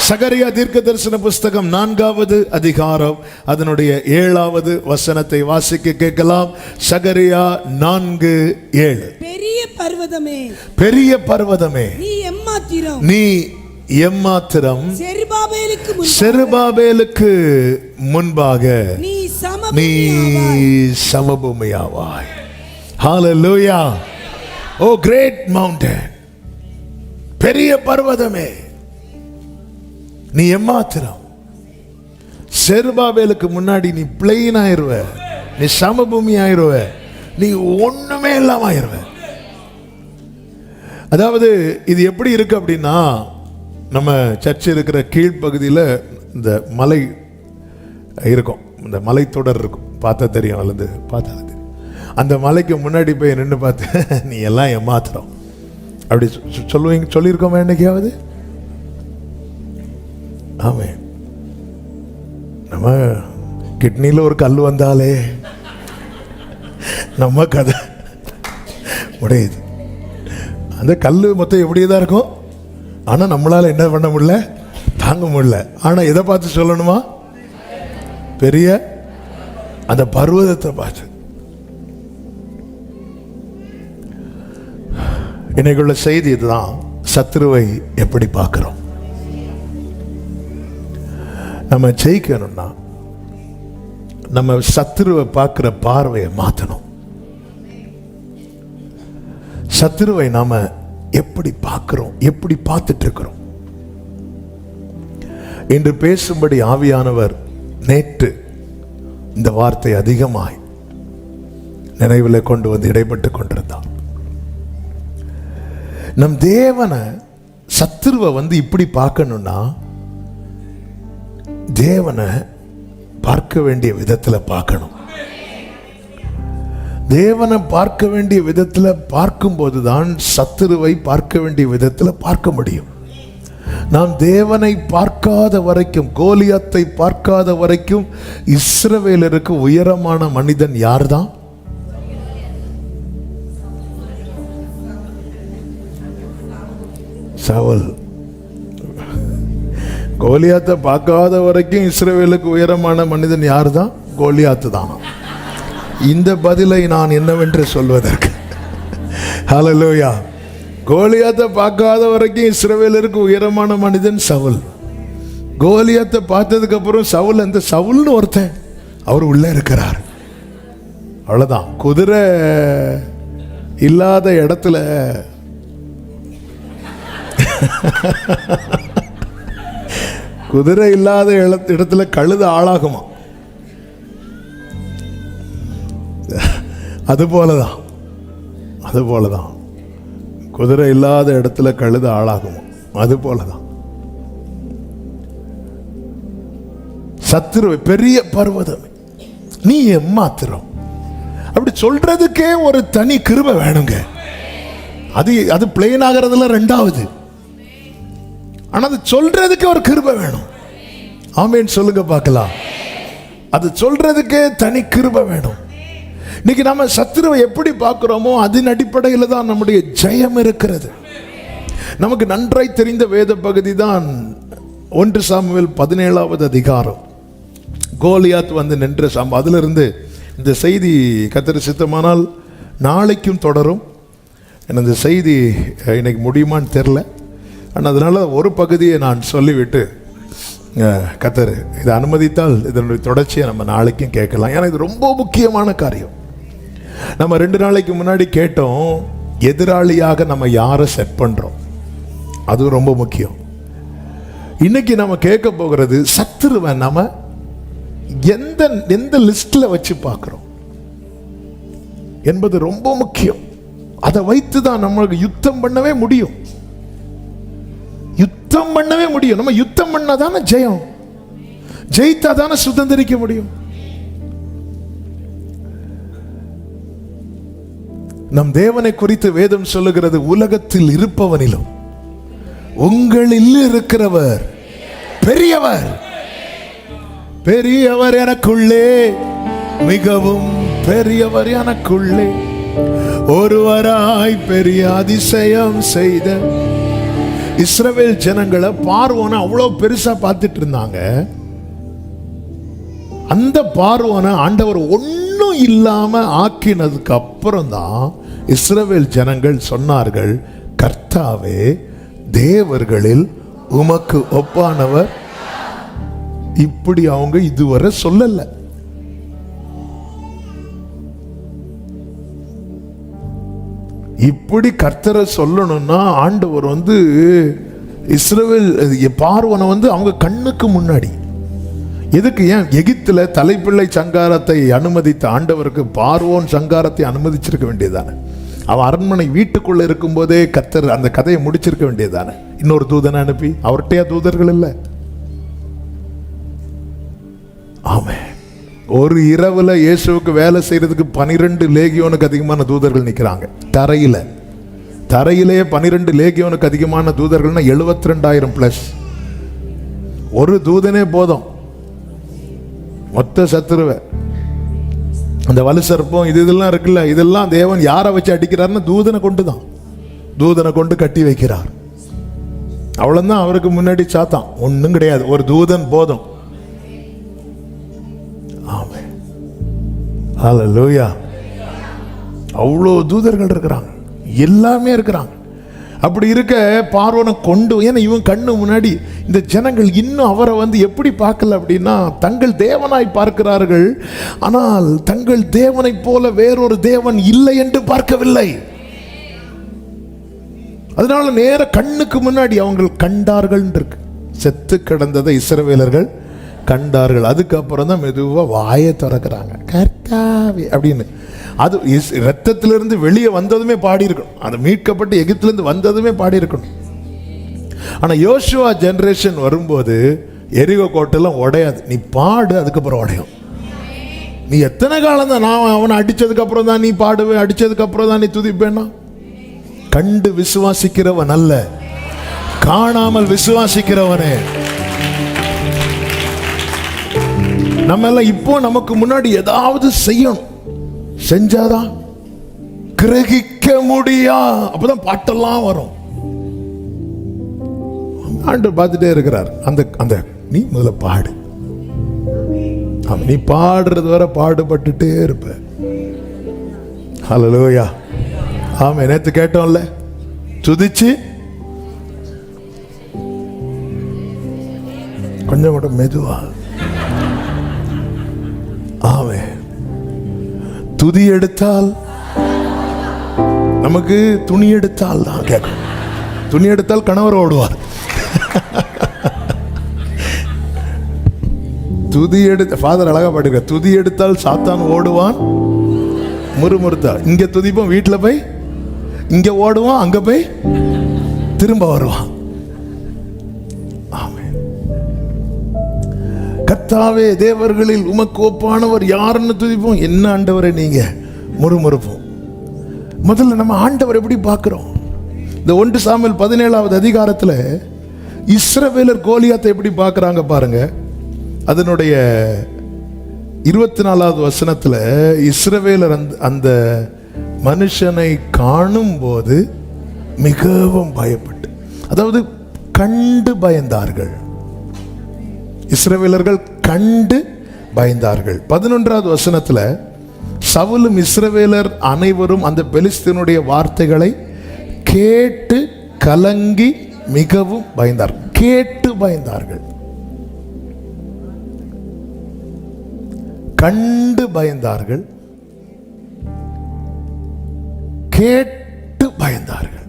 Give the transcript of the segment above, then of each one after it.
சகரியா தீர்க்க தரிசன புஸ்தகம் 4வது அதிகாரம் அதனுடைய 7வது வசனத்தை வாசிக்க கேட்கலாம். சகரியா 4:7. பெரிய பர்வதமே, பெரிய பர்வதமே, நீ எம்மாத்திரம் செருபாபேலுக்கு முன்பாக நீ சமபூமியாவாய். ஹalleluya. ஓ கிரேட் மவுண்டன், பெரிய பர்வதமே, நீ எம்மாத்திரம். செருபாபேலுக்கு முன்னாடி நீ பிளெயின் ஆயிருவ, நீ சமபூமி ஆயிருவ, நீ ஒண்ணுமே இல்லாம ஆயிருவ. அதாவது இது எப்படி இருக்கு அப்படின்னா, நம்ம சர்ச் இருக்கிற கீழ்ப்பகுதியில் இந்த மலை இருக்கும், இந்த மலைத்தொடர் இருக்கும், பார்த்தா தெரியும், அல்லது பார்த்தா தெரியும். அந்த மலைக்கு முன்னாடி போய் நின்று பார்த்து நீ எல்லாம் ஏமாத்துறோம் அப்படி சொல்லியிருக்கோமா என்னைக்காவது? ஆமே. நம்ம கிட்னியில் ஒரு கல் வந்தாலே நம்ம கதை முடியுது. அந்த கல் மொத்தம் எப்படியே தான் இருக்கும், ஆனால் நம்மளால் என்ன பண்ண முடியல, தாங்க முடியல. ஆனால் எதை பார்த்து சொல்லணுமா? பெரிய அந்த பர்வதத்தை பார்த்து. இன்னைக்குள்ள செய்தி இதுதான். சத்துருவை எப்படி பார்க்கிறோம்? நம்ம ஜெயிக்கணும்னா நம்ம சத்துருவை பார்க்கிற பார்வையை மாற்றணும். சத்துருவை நாம எப்படி பார்க்கிறோம், எப்படி பார்த்துட்டு இருக்கிறோம்? இன்று பேசும்படி ஆவியானவர் நேற்று இந்த வார்த்தை அதிகமாய் நினைவில் கொண்டு வந்து இடைப்பட்டு கொண்டிருந்தார். நம் தேவனை சத்துருவை வந்து இப்படி பார்க்கணும்னா தேவனை பார்க்க வேண்டிய விதத்தில் பார்க்கணும். தேவனை பார்க்க வேண்டிய விதத்தில் பார்க்கும்போதுதான் சத்துருவை பார்க்க வேண்டிய விதத்தில் பார்க்க முடியும். நாம் தேவனை பார்க்காத வரைக்கும், கோலியாத்தை பார்க்காத வரைக்கும் இஸ்ரவேலருக்கு உயரமான மனிதன் யார்தான்? சவுல். கோலியாத்தை பார்க்காத வரைக்கும் இஸ்ரவேலுக்கு உயரமான மனிதன் யார்தான்? கோலியாத்து தானா? இந்த பதிலை நான் என்னவென்று சொல்வதற்கு? ஹல்லேலூயா. கோலியாத்தை பார்க்காத வரைக்கும் இஸ்ரவேலருக்கு உயரமான மனிதன் சவுல். கோலியாத்தை பார்த்ததுக்கு அப்புறம் சவுல், அந்த சவுல்னு ஒருத்தன் அவர் உள்ள இருக்கிறார். அவ்வளவுதான். குதிரை இல்லாத இடத்துல குதிரை இல்லாத இடத்துல கழுத ஆளாகுமா? அது போலதான் குதிரை இல்லாத இடத்துல கழுத ஆளாகுமா? அது போலதான் சத்துரு. பெரிய பர்வதம், நீ எம்மாத்திரம். அப்படி சொல்றதுக்கே ஒரு தனி கிருபை வேணுங்க. அது பிளெயின் ஆகிறதுல ரெண்டாவது. ஆனா அது சொல்றதுக்கு ஒரு கிருபை வேணும். ஆமேன் சொல்லுங்க பார்க்கலாம். அது சொல்றதுக்கே தனி கிருபை வேணும். இன்னைக்கு நம்ம சத்துருவை எப்படி பார்க்கிறோமோ அதன் அடிப்படையில் தான் நம்முடைய ஜெயம் இருக்கிறது. நமக்கு நன்றாய் தெரிந்த வேத பகுதி தான் 1 சாமுவேல் 17வது அதிகாரம். கோலியாத் வந்து நின்ற அதிலிருந்து இந்த செய்தி கர்த்தர் சித்தமானால் நாளைக்கும் தொடரும். இந்த செய்தி இன்னைக்கு முடியுமான்னு தெரில. ஆனால் அதனால ஒரு பகுதியை நான் சொல்லிவிட்டு கர்த்தர் இதை அனுமதித்தால் இதனுடைய தொடர்ச்சியை நம்ம நாளைக்கும் கேட்கலாம். ஏன்னா இது ரொம்ப முக்கியமான காரியம். நம்ம 2 நாளைக்கு முன்னாடி கேட்டோம், எதிராளியாக நம்ம யாரை செட் பண்றோம், அது ரொம்ப முக்கியம். இன்னைக்கு நம்ம கேட்க போகிறது, சத்துருவை நம்ம எந்த லிஸ்ட்ல வச்சு பார்க்கிறோம் என்பது ரொம்ப முக்கியம். அதை வைத்து தான் நம்மளுக்கு யுத்தம் பண்ணவே முடியும். நம்ம யுத்தம் பண்ணாதானே ஜெயம், ஜெயித்தாதானே சுதந்திரிக்க முடியும். நம் தேவனை குறித்து வேதம் சொல்லுகிறது, உலகத்தில் இருப்பவனிலும் உங்களில் இருக்கிறவர் பெரியவர். பெரியவர் எனக்குள்ளே, மிகவும் பெரியவர் எனக்குள்ளே, ஒருவராய் பெரிய அதிசயம் செய்த இஸ்ரவேல் ஜனங்களை பார்வோனை அவ்வளவு பெருசா பார்த்துட்டு இருந்தாங்க. அந்த பார்வோனை ஆண்டவர் ஒன்னும் இல்லாம ஆக்கினதுக்கு அப்புறம் தான் இஸ்ரவேல் ஜனங்கள் சொன்னார்கள், கர்த்தாவே தேவர்களில் உமக்கு ஒப்பானவர். இப்படி அவங்க இதுவரை சொல்லல. இப்படி கர்த்தரை சொல்லணும்னா ஆண்டவர் இஸ்ரவேல் பார்வோனை அவங்க கண்ணுக்கு முன்னாடி எதுக்கு? ஏன் எகிப்துல தலைப்பிள்ளை சங்காரத்தை அனுமதித்த ஆண்டவருக்கு பார்வோன் சங்காரத்தை அனுமதிச்சிருக்க வேண்டியதானே? அவன் அரண்மனை வீட்டுக்குள்ள இருக்கும் போதே கர்த்தர் அந்த கதையை முடிச்சிருக்க வேண்டியதானே? இன்னொரு தூதனை அனுப்பி. அவர்கிட்டயா தூதர்கள் இல்லை? ஆமே. ஒரு இரவுல இயேசுவுக்கு வேலை செய்யறதுக்கு 12 லேகியோனுக்கு அதிகமான தூதர்கள் நிற்கிறாங்க. தரையிலே 12 லேகியோனுக்கு அதிகமான தூதர்கள்னா 72,000 பிளஸ். ஒரு தூதனே போதும் மொத்த சத்துருவை. அந்த வலு சர்ப்பம் இதெல்லாம் இருக்குல்ல, இதெல்லாம் தேவன் யாரை வச்சு அடிக்கிறார்னு தூதனை கொண்டு கட்டி வைக்கிறார். அவ்வளவுதான். அவருக்கு முன்னாடி சாத்தான் ஒன்றும் கிடையாது. ஒரு தூதன் போதும். ஆமென். ஹல்லேலூயா. அவ்வளோ தூதர்கள் இருக்கிறாங்க, எல்லாமே இருக்கிறாங்க. அப்படி இருக்க பார்வோனை கொண்டு, ஏன்னா இவன் கண்ணு முன்னாடி இந்த ஜனங்கள் இன்னும் அவரை எப்படி பார்க்கல அப்படின்னா, தங்கள் தேவனாய் பார்க்கிறார்கள், ஆனால் தங்கள் தேவனை போல வேறொரு தேவன் இல்லை என்று பார்க்கவில்லை. அதனால நேர கண்ணுக்கு முன்னாடி அவங்க கண்டார்கள் இருக்கு. செத்து கிடந்ததை இஸ்ரவேலர்கள் கண்டார்கள். அதுக்கப்புறம் தான் மெதுவா வாயை திறக்கிறாங்க, கர்த்தாவே அப்படின்னு. அது ரத்தத்திலிருந்து வெளியே வந்ததுமே பாடி இருக்கணும். அது மீட்கப்பட்டு எகிப்திலிருந்து வந்ததுமே பாடி இருக்கணும். ஆனா யோசுவா ஜெனரேஷன் வரும்போது எரிகோ கோட்டெல்லாம் உடையாது. நீ பாடு, அதுக்கப்புறம் உடையும். நீ எத்தனை காலம் தான் நான் அவனை அடிச்சதுக்கு அப்புறம் தான் நீ பாடுவேன், அடிச்சதுக்கு அப்புறம் தான் நீ துதிப்பேன்னா? கண்டு விசுவாசிக்கிறவன் அல்ல, காணாமல் விசுவாசிக்கிறவனே. நம்ம எல்லாம் இப்போ நமக்கு முன்னாடி ஏதாவது செய்யணும், செஞ்சாதான் கிரகிக்க முடியா, அப்பதான் பாட்டெல்லாம் வரும். ஆண்டவர் பார்த்துட்டே இருக்கிறார். அந்த நீ முதல்ல பாடு. நீ பாடுறது வரை பாடுபட்டுட்டே இருப்ப. ஹல்லேலூயா. ஆமென். நேத்து கேட்டோம்ல, துதிச்சு கொஞ்சம் கூட மெதுவா. ஆமென். துதி எடுத்தால் நமக்கு, துணி எடுத்தால் தான் கேட்கும். துணி எடுத்தால் கணவர் ஓடுவார். துதி எடுத்த ஃபாதர் அழகா பாடுங்க, துதி எடுத்தால் சாத்தான் ஓடுவான் முறுமுறுத்தா. இங்க துதிப்போம், வீட்டில் போய் இங்க ஓடுவான், அங்க போய் திரும்ப வருவான். ஆமென். கர்த்தாவே தேவர்களில் உமக்கு ஒப்பானவர் யாருன்னு துதிப்போம். என்ன ஆண்டவரை நீங்க முறுமுறுப்போம். முதல்ல நம்ம ஆண்டவர் எப்படி பார்க்கிறோம்? இந்த 1 சாமுவேல் 17வது அதிகாரத்தில் இஸ்ரவேலர் கோலியாத்தை எப்படி பார்க்கறாங்க பாருங்க. அதனுடைய 24வது வசனத்தில் இஸ்ரவேலர் அந்த மனுஷனை காணும் போது மிகவும் பயப்பட்டு, அதாவது கண்டு பயந்தார்கள். இஸ்ரவேலர்கள் கண்டு பயந்தார்கள். 11வது வசனத்தில் சவுலும் இஸ்ரவேலர் அனைவரும் அந்த பெலிஸ்தீனுடைய வார்த்தைகளை கேட்டு கலங்கி மிகவும் பயந்தார். கேட்டு பயந்தார்கள், கண்டு பயந்தார்கள், கேட்டு பயந்தார்கள்.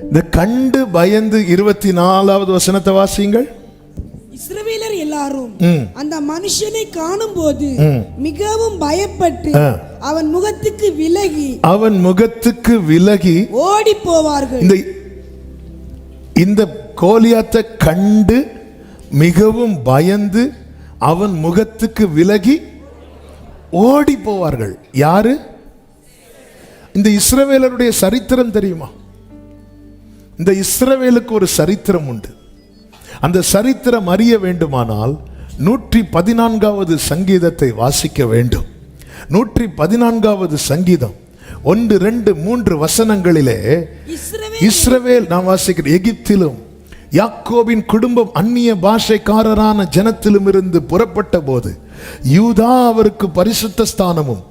இந்த கண்டு பயந்து 24வது வசனத்தை வாசியுங்கள். இஸ்ரவேலர் எல்லாரும் அந்த மனுஷனை காணும் போது மிகவும் பயப்பட்டு அவன் முகத்துக்கு விலகி ஓடி போவார்கள். இந்த கோலியாத்தை கண்டு மிகவும் பயந்து அவன் முகத்துக்கு விலகி ஓடி போவார்கள். யாரு? இந்த இஸ்ரவேலருடைய சரித்திரம் தெரியுமா? இந்த இஸ்ரவேலுக்கு ஒரு சரித்திரம் உண்டு. அந்த சரித்திரம் அறிய வேண்டுமானால் 114வது சங்கீதத்தை வாசிக்க வேண்டும். 114வது சங்கீதம் 1, 2, 3 வசனங்களிலே இஸ்ரவேல் நான் வாசிக்கிறேன், எகிப்திலும் யாக்கோபின் குடும்பம் அந்நிய பாஷைக்காரரான ஜனத்திலும் இருந்து புறப்பட்ட போது யூதா அவருக்கு பரிசுத்த ஸ்தானமும்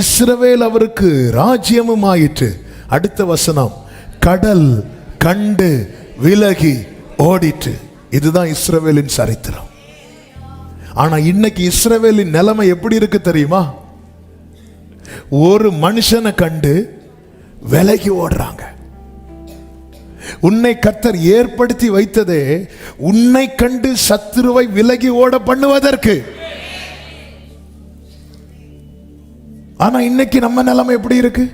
இஸ்ரவேல் அவருக்கு ராஜ்யமும் ஆயிற்று. அடுத்த வசனம், கடல் கண்டு விலகி ஓடிற்று. இதுதான் இஸ்ரவேலின் சரித்திரம். ஆனா இன்னைக்கு இஸ்ரவேலின் நிலைமை எப்படி இருக்கு தெரியுமா? ஒரு மனுஷனை கண்டு விலகி ஓடுறாங்க. உன்னை கர்த்தர் ஏற்படுத்தி வைத்ததே உன்னை கண்டு சத்துருவை விலகி ஓட பண்ணுவதற்கு. ஆனா இன்னைக்கு நம்ம நிலைமை எப்படி இருக்கு?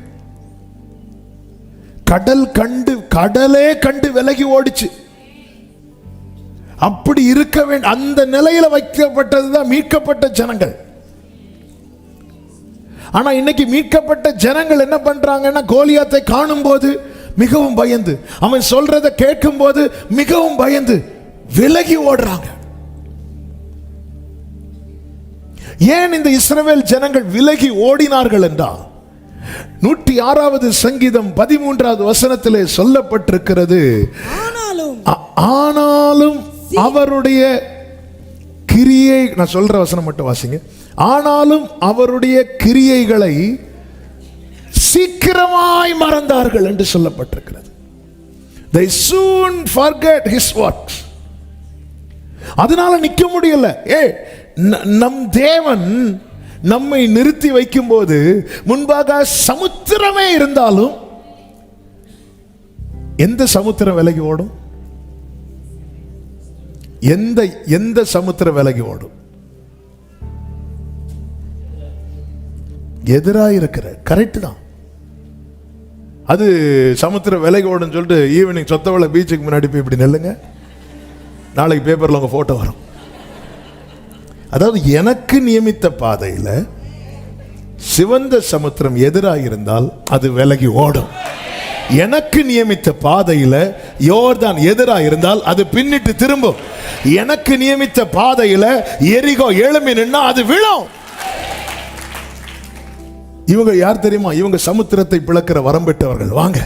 கடலே கண்டு விலகி ஓடிச்சு. அப்படி இருக்க வேண்டும். அந்த நிலையில வைக்கப்பட்டதுதான் மீட்கப்பட்ட ஜனங்கள். ஆனா இன்னைக்கு மீட்கப்பட்ட ஜனங்கள் என்ன பண்றாங்கன்னா, கோலியாத்தை காணும் போது மிகவும் பயந்து, அவன் சொல்றதை கேட்கும் போது மிகவும் பயந்து விலகி ஓடுறாங்க. ஏன் இந்த இஸ்ரவேல் ஜனங்கள் விலகி ஓடினார்கள் என்றால், 106வது சங்கீதம் 13வது வசனத்திலே சொல்லப்பட்டிருக்கிறது, ஆனாலும் அவருடைய கிரியை, நான் சொல்ற வசனம் மட்டும் வாசிங்க, ஆனாலும் அவருடைய கிரியைகளை சீக்கிரமாய் மறந்தார்கள் என்று சொல்லப்பட்டிருக்கிறது. They soon forget his works. அதனால நிக்க முடியல. நம் தேவன் நம்மை நிறுத்தி வைக்கும் போது முன்பாக சமுத்திரமே இருந்தாலும் எந்த சமுத்திரம் விலகி ஓடும்? எந்த சமுத்திரம் விலகி ஓடும்? எதிராயிருக்கிற. கரெக்ட் தான். அது சமுத்திரம் விலகி ஓடும் சொல்லிட்டு ஈவினிங் சொத்தவளை பீச்சுக்கு முன்னாடி போய் இப்படி நெல்லுங்க, நாளைக்கு பேப்பர்ல உங்க போட்டோ வரும். அதாவது எனக்கு நியமித்த பாதையில சிவந்த சமுத்திரம் எதிராயிருந்தால் அது விலகி ஓடும். எனக்கு நியமித்த பாதையில யோர்தான் எதிராக இருந்தால் அது பின்னிட்டு திரும்பும். எனக்கு நியமித்த பாதையில எரிகோ எழும்பி நின்னா அது விழும். இவங்க யார் தெரியுமா? இவங்க சமுத்திரத்தை பிளக்கிற வரம் பெற்றவர்கள். வாங்க,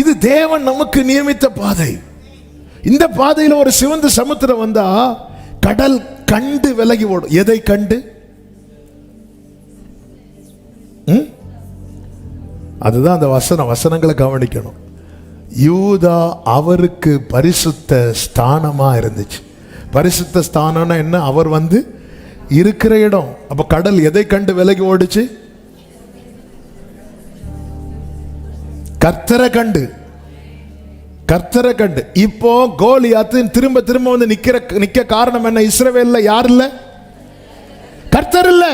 இது தேவன் நமக்கு நியமித்த பாதை. இந்த பாதையில ஒரு சிவந்த சமுத்திரம் வந்தா கடல் கண்டு விலகி ஓடும். எதை கண்டு? அதுதான் அந்த வசனங்களை கவனிக்கணும். யூதா அவருக்கு பரிசுத்த ஸ்தானமா இருந்துச்சு. பரிசுத்த ஸ்தானம்னா என்ன? அவர் வந்து இருக்கிற இடம். அப்ப கடல் எதை கண்டு விலகி ஓடுச்சு? கர்த்தரை கண்டு. இப்போ கோலியாத்து திரும்ப திரும்ப வந்து நிக்க காரணம் என்ன? இஸ்ரவேல்ல யார் இல்ல? கர்த்தர் இல்ல.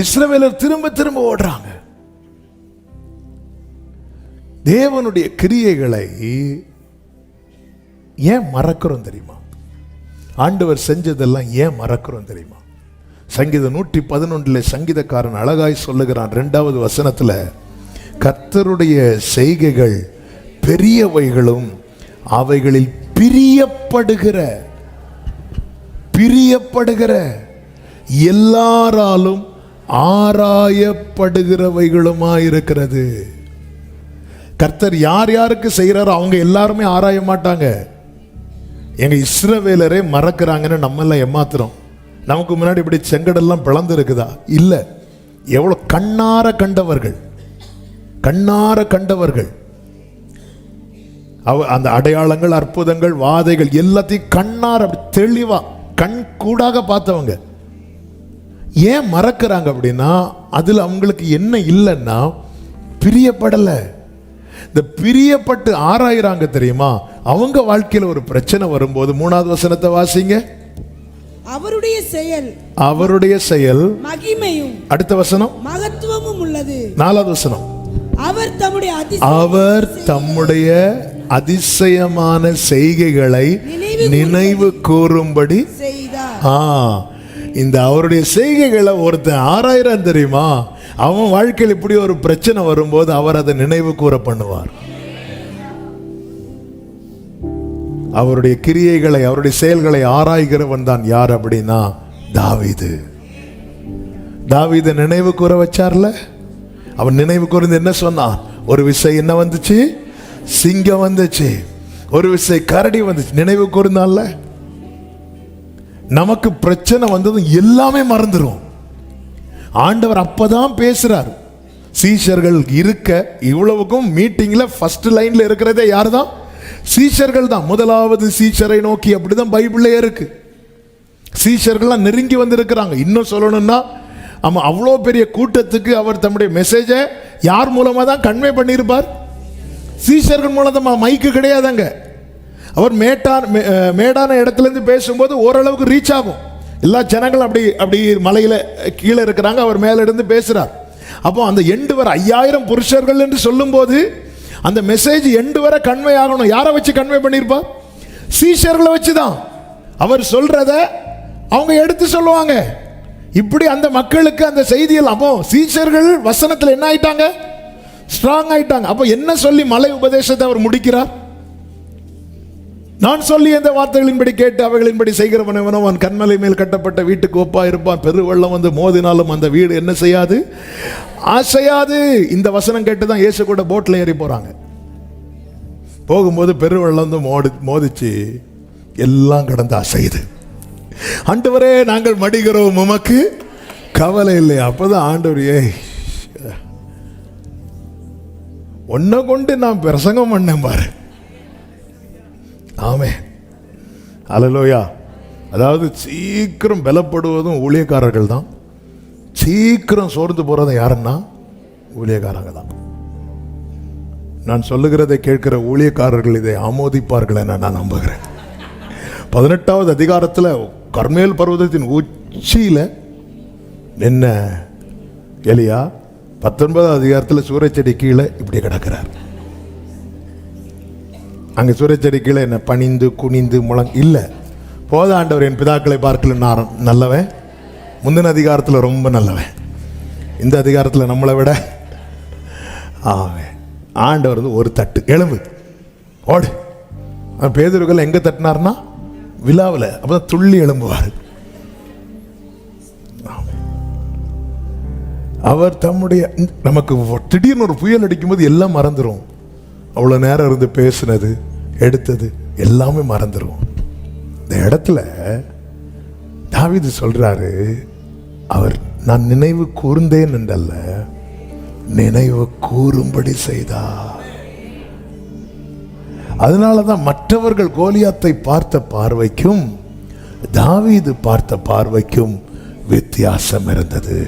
இஸ்ரவேலர் திரும்ப திரும்ப ஓடுறாங்க. தேவனுடைய கிரியைகளை ஏன் மறக்கிறோம் தெரியுமா? ஆண்டவர் செஞ்சதெல்லாம் ஏன் மறக்கிறோம் தெரியுமா? சங்கீதம் 111 சங்கீதக்காரன் அழகாய் சொல்லுகிறான் 2வது வசனத்துல, கர்த்தருடைய செய்கைகள் பெரியவைகளும் அவைகளில் பிரியப்படுகிற எல்லாராலும் ஆராயப்படுகிறவைகளுமாயிருக்கிறது. கர்த்தர் யார் யாருக்கு செய்யறாரோ அவங்க எல்லாருமே ஆராய மாட்டாங்க. எங்க இஸ்ரவேலரே மறக்கிறாங்கன்னு நம்ம எல்லாம் ஏமாத்துறோம். நமக்கு முன்னாடி இப்படி செங்கடெல்லாம் பிளந்து இருக்குதா? இல்ல. எவ்வளவு கண்ணார கண்டவர்கள் அந்த அடையாளங்கள், அற்புதங்கள், வாதைகள் எல்லாத்தையும் கண்ணார தெளிவா கண் கூடாக பார்த்தவங்க. ஏன் மறக்கிறாங்க அப்படின்னா, அதுல அவங்களுக்கு என்ன இல்லைன்னா பிரியப்படல. இந்த பிரியப்பட்டு ஆராயிறாங்க தெரியுமா? அவங்க வாழ்க்கையில ஒரு பிரச்சனை வரும்போது 3வது வசனத்தை வாசிங்க. அவருடைய செயல் மகிமையும், அடுத்த வசனம் மகத்துவமும் உள்ளது. 4வது வசனம், அவர் தம்முடைய அதிசயமான செய்கைகளை நினைவு கூறும்படி செய்தார். இந்த அவருடைய செய்கைகளை ஒருத்தன் ஆராயிறான் தெரியுமா? அவன் வாழ்க்கையில் இப்படி ஒரு பிரச்சனை வரும்போது அவர் அதை நினைவு கூற பண்ணுவார். அவருடைய கிரியைகளை, அவருடைய செயல்களை ஆராய்கிறவன் தான் யார் அப்படின்னா தாவீது. தாவீதை நினைவு கூற வச்சார்ல, அவன் நினைவு கூர்ந்து என்ன சொன்னான்? ஒரு விசை என்ன வந்துச்சு? சிங்கம் வந்துச்சு. ஒரு விசை கரடி வந்துச்சு. நினைவு கூர்ந்தான்ல. நமக்கு பிரச்சனை வந்ததும் எல்லாமே மறந்துடும். ஆண்டவர் அப்பதான் பேசுறார். சீஷர்கள் இருக்க இவ்வளவுக்கும் மீட்டிங்ல ஃபர்ஸ்ட் லைன்ல இருக்கிறதே யார் தான்? சீஷர்கள் தான். முதலாவது சீஷரை நோக்கி, அப்படிதான் பைபிள்ல இருக்கு. சீஷர்கள்லாம் நெருங்கி வந்திருக்கிறாங்க. இன்னும் சொல்லணும்னா, அவ்வளோ பெரிய கூட்டத்துக்கு அவர் தம்முடைய மெசேஜை யார் மூலமா தான் கன்வே பண்ணியிருப்பார்? சீஷர்கள் மூலமா. மைக்கு கிடையாதாங்க. அவர் மேடான இடத்துல இருந்து பேசும்போது ஓரளவுக்கு ரீச் ஆகும். எல்லா ஜனங்களும் அப்படி மலையில கீழே இருக்கிறாங்க, அவர் மேல இருந்து பேசுறார். அப்போ அந்த எண்டு வர 5000 புருஷர்கள் என்று சொல்லும் போது அந்த மெசேஜ் எண்டு வர கன்வே ஆகணும். யாரை வச்சு கன்வே பண்ணியிருப்பார்? சீஷர்களை வச்சுதான். அவர் சொல்றத அவங்க எடுத்து சொல்லுவாங்க. இப்படி அந்த மக்களுக்கு அந்த செய்தியில், அப்போ சீஷர்கள் வசனத்தில் என்ன ஆயிட்டாங்க? ஸ்ட்ராங் ஆயிட்டாங்க. அப்போ என்ன சொல்லி மலை உபதேசத்தை அவர் முடிக்கிறார்? நான் சொல்லி அந்த வார்த்தைகளின்படி கேட்டு அவைகளின்படி செய்கிறவன் அவன் கண்மலை மேல் கட்டப்பட்ட வீட்டுக்கு ஒப்பா இருப்பான். பெருவெள்ளம் வந்து மோதினாலும் அந்த வீடு என்ன செய்யாது? அசையாது. இந்த வசனம் கேட்டு தான் இயேசு கூட போட்ல ஏறி போறாங்க. போகும்போது பெருவெள்ளம் வந்து மோதிச்சு, எல்லாம் கடந்து அசையுது. ஆண்டவரே, நாங்கள் மடிகிறோம், உமக்கு கவலை இல்லை. அப்பதான் ஆண்டவர், உன்னை கொண்டு நான் பிரசங்கம் பண்ணேன் பாரு. ஆமே, அல்லேலூயா. அதாவது சீக்கிரம் பலப்படுவதும் ஊழியக்காரர்கள் தான். சீக்கிரம் சோர்ந்து போறதும் யாருன்னா ஊழியக்காரங்க தான். நான் சொல்லுகிறதை கேட்கிற ஊழியக்காரர்கள் இதை ஆமோதிப்பார்கள் என நான் நம்புகிறேன். 18வது அதிகாரத்தில் கர்மேல் பர்வதத்தின் உச்சியில என்ன எலியா, 19வது அதிகாரத்தில் சூறைச்செடி கீழே இப்படி கிடக்கிறார். அங்கே சூறைச்செடி கீழே என்ன பணிந்து குனிந்து இல்லை. போத ஆண்டவர் என் பிதாக்களை பார்க்கல, நான் நல்லவன். முந்தின அதிகாரத்தில் ரொம்ப நல்லவன். இந்த அதிகாரத்தில் நம்மளை விட ஆண்டவர் வந்து ஒரு தட்டு, எலும்பு ஓடு. பேதுருக்கள் எங்கே தட்டினார்னா விழாவில். அப்பதான் துள்ளி எழும்புவார். அவர் தம்முடைய, நமக்கு திடீர்னு ஒரு புயல் அடிக்கும்போது எல்லாம் மறந்துடும். அவ்வளோ நேரம் இருந்து பேசுனது எடுத்தது எல்லாமே மறந்துடும். இந்த இடத்துல தாவீது சொல்றாரு, அவர் நான் நினைவு கூர்ந்தேன் என்றல்ல, நினைவு கூறும்படி செய்தார். அதனாலதான் மற்றவர்கள் கோலியாத்தை பார்த்த பார்வைக்கும் தாவீது பார்த்த பார்வைக்கும் வித்தியாசம் இருந்தது.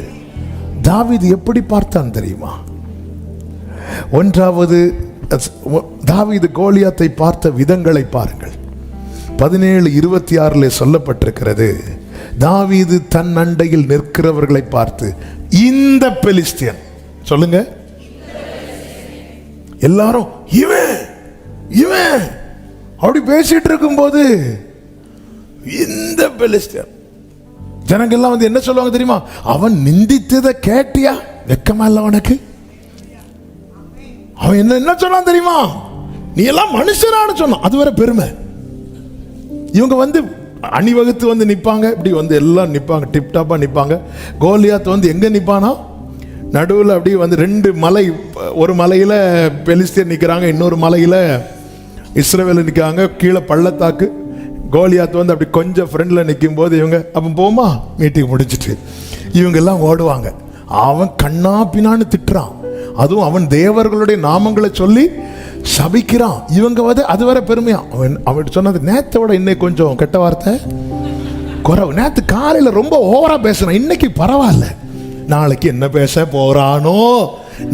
தாவீது எப்படி பார்த்தான் தெரியுமா? ஒன்றாவது, தாவீது கோலியாத்தை பார்த்த விதங்களை பாருங்கள். 17:26 சொல்லப்பட்டிருக்கிறது, தாவீது தன் அண்டையில் நிற்கிறவர்களை பார்த்து, இந்த பெலிஸ்தியன், சொல்லுங்க எல்லாரும், இவன் இவன் அப்படி பேசிட்டு இருக்கும் போது இந்த பெலிஸ்தியன், ஜனங்கள்லாம் வந்து என்ன சொல்லுவாங்க தெரியுமா? அவன் நிந்தித்ததை கேட்டியா? வெக்கமா இல்ல உனக்கு? அவன் என்ன சொன்னான் தெரியுமா? நீ எல்லாம் மனுஷனான்னு சொன்னான். அது வரை பெருமை. இவங்க வந்து அணிவகுத்து வந்து நிற்பாங்க, இப்படி வந்து எல்லாம் நிற்பாங்க, டிப்டாப்பா நிற்பாங்க. கோலியாத் வந்து எங்க நிற்பானா? நடுவில் அப்படி வந்து 2 மலை, ஒரு மலையில பெலிஸ்தியர் நிற்கிறாங்க, இன்னொரு மலையில இஸ்ரவேல் நிற்கிறாங்க. கீழே பள்ளத்தாக்கு. கோலியாத் வந்து அப்படி கொஞ்சம் ஃப்ரெண்ட்ல நிற்கும் போது இவங்க அப்போ போமா மீட்டிங் முடிச்சுட்டு இவங்க எல்லாம் ஓடுவாங்க. அவன் கண்ணா பின்னான்னு திட்டுறான். அதுவும் அவன் தேவர்களுடைய நாமங்களை சொல்லி சபிக்கிறான். இவங்க வந்து அது வரை பெருமையா. அவன் சொன்னது நேத்தை விட இன்னைக்கு கொஞ்சம் கெட்ட வார்த்தை குறைவு. நேத்து காலையில ரொம்ப ஓவரா பேசுறான், இன்னைக்கு பரவாயில்ல. நாளைக்கு என்ன பேச போறானோ?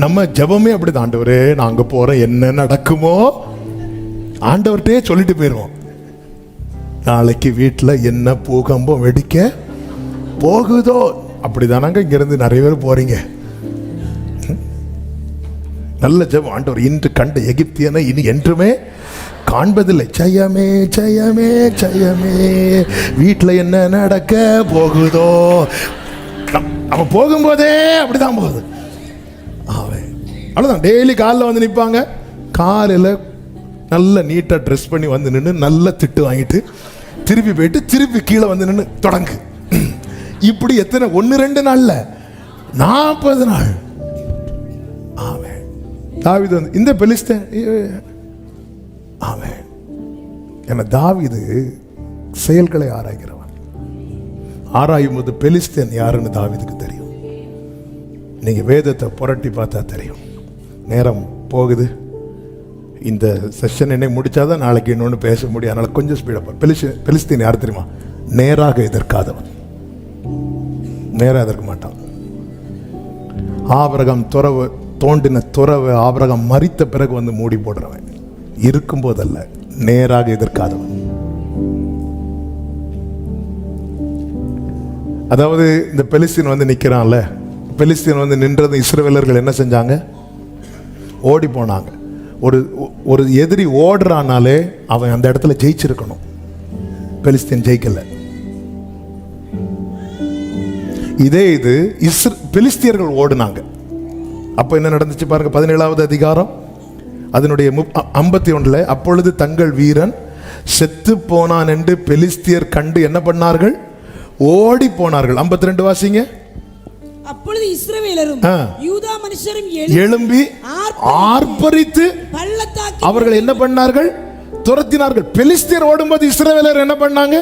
நம்ம ஜெபமே அப்படிதான். ஆண்டவரே, நாங்க போறோம், என்ன நடக்குமோ ஆண்டவர்கிட்டே சொல்லிட்டு போயிடுவோம். நாளைக்கு வீட்டில் என்ன பூகம்பம் வெடிக்க போகுதோ? அப்படிதானாங்க இங்கிருந்து நிறைய பேர் போறீங்க. நல்ல ஜெபம். ஆண்டவர், இன்று கண்ட எகிப்தியனை இனி என்றுமே காண்பதில்லை. ஜெயமே ஜெயமே ஜெயமே, வீட்டில் என்ன நடக்க போகுதோ? அவன் போகும்போதே அப்படிதான் போகுது. அவ்வளோதான். டெய்லி காலையில் வந்து நிற்பாங்க. காலையில் நல்ல நீட்டாக ட்ரெஸ் பண்ணி வந்து நின்று நல்ல திட்டு வாங்கிட்டு திருப்பி போயிட்டு திருப்பி கீழே வந்து நின்று தொடங்கு. இப்படி எத்தனை 1-2 நாள்ல 40 நாள். ஆமென். தாவீது வந்து இந்த பெலிஸ்தேன் ஆமென். ஏன்னா தாவீது செயல்களை ஆராய்கிறவன். ஆராயும் போது பெலிஸ்தேன் யாருன்னு தாவீதுக்கு தெரியும். நீங்க வேதத்தை புரட்டி பார்த்தா தெரியும். நேரம் போகுது, இந்த செஷன் என்னை முடிச்சாதான் நாளைக்கு இன்னொன்று பேச முடியும். அதனால கொஞ்சம் ஸ்பீடப்பா. பெலிஸ்தீன் யார் தெரியுமா? நேராக எதிர்க்காதவன். நேராக எதிர்க்க மாட்டான். ஆபிரகாம் துறவு தோண்டின துறவு ஆபிரகாம் மரித்த பிறகு வந்து மூடி போடுறவன். இருக்கும் போதல்ல, நேராக எதிர்க்காதவன். அதாவது இந்த பெலிஸ்தீன் வந்து நிற்கிறான்ல, பெலிஸ்தீன் வந்து நின்றது இஸ்ரவேலர்கள் என்ன செஞ்சாங்க? ஓடி போனாங்க. ஒரு எதிரி ஓடுறானாலே அவன் அந்த இடத்துல ஜெயிச்சிருக்கணும். பெலிஸ்தீன் ஜெயிக்கல. இதே இது பெலிஸ்தியர்கள் ஓடுனாங்க. அப்ப என்ன நடந்துச்சு பாருங்க. 17வது அதிகாரம் அதனுடைய 51 அப்பொழுது தங்கள் வீரன் செத்து போனான் என்று பெலிஸ்தியர் கண்டு என்ன பண்ணார்கள்? ஓடி போனார்கள். 52 வாசிங்க. அப்பொழுது இஸ்ரவேலரும் யூதா மனுஷரும் எழும்பி ஆர்ப்பரித்து அவர்கள் என்ன பண்ணார்கள்? துரத்தினார்கள். பெலிஸ்தியர் ஓடும்போது இஸ்ரவேலர் என்ன பண்ணாங்க?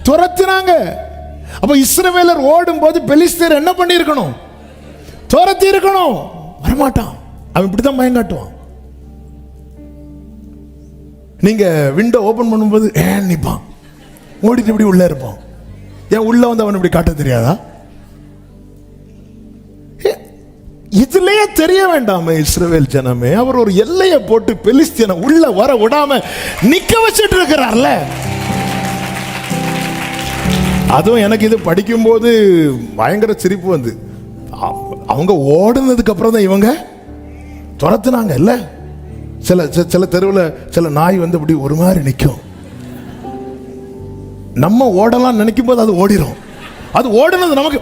துரத்தினாங்க. அப்ப இஸ்ரவேலர் ஓடும்போது பெலிஸ்தியர் என்ன பண்ணி இருக்கணும்? துரத்தி இருக்கணும். வரமாட்டான். அவன் இப்படிதான் பயங்காட்டுவான். நீங்க விண்டோ ஓபன் பண்ணும்போது நிப்பான், ஓடிட்டு இப்படி உள்ள இருப்பான். ஏன் உள்ள வந்து அவன் இப்படி காட்ட தெரியாதா? இதுலயே தெரிய வேண்டாமே இஸ்ரவேல் ஜனமே, அவர் ஒரு எல்லையை போட்டு பெலிஸ்தீனை உள்ள வர விடாம நிக்க வச்சிட்டு இருக்கிறார்ல. அதுவும் எனக்கு இது படிக்கும் போது பயங்கர சிரிப்பு வந்து, அவங்க ஓடுனதுக்கு அப்புறம் தான் இவங்க துரத்துனாங்க இல்ல. சில தெருவில் சில நாய் வந்து இப்படி ஒரு மாதிரி நிற்கும். நம்ம ஓடலாம் நினைக்கும் போது அது ஓடிடும். அது ஓடுனது நமக்கு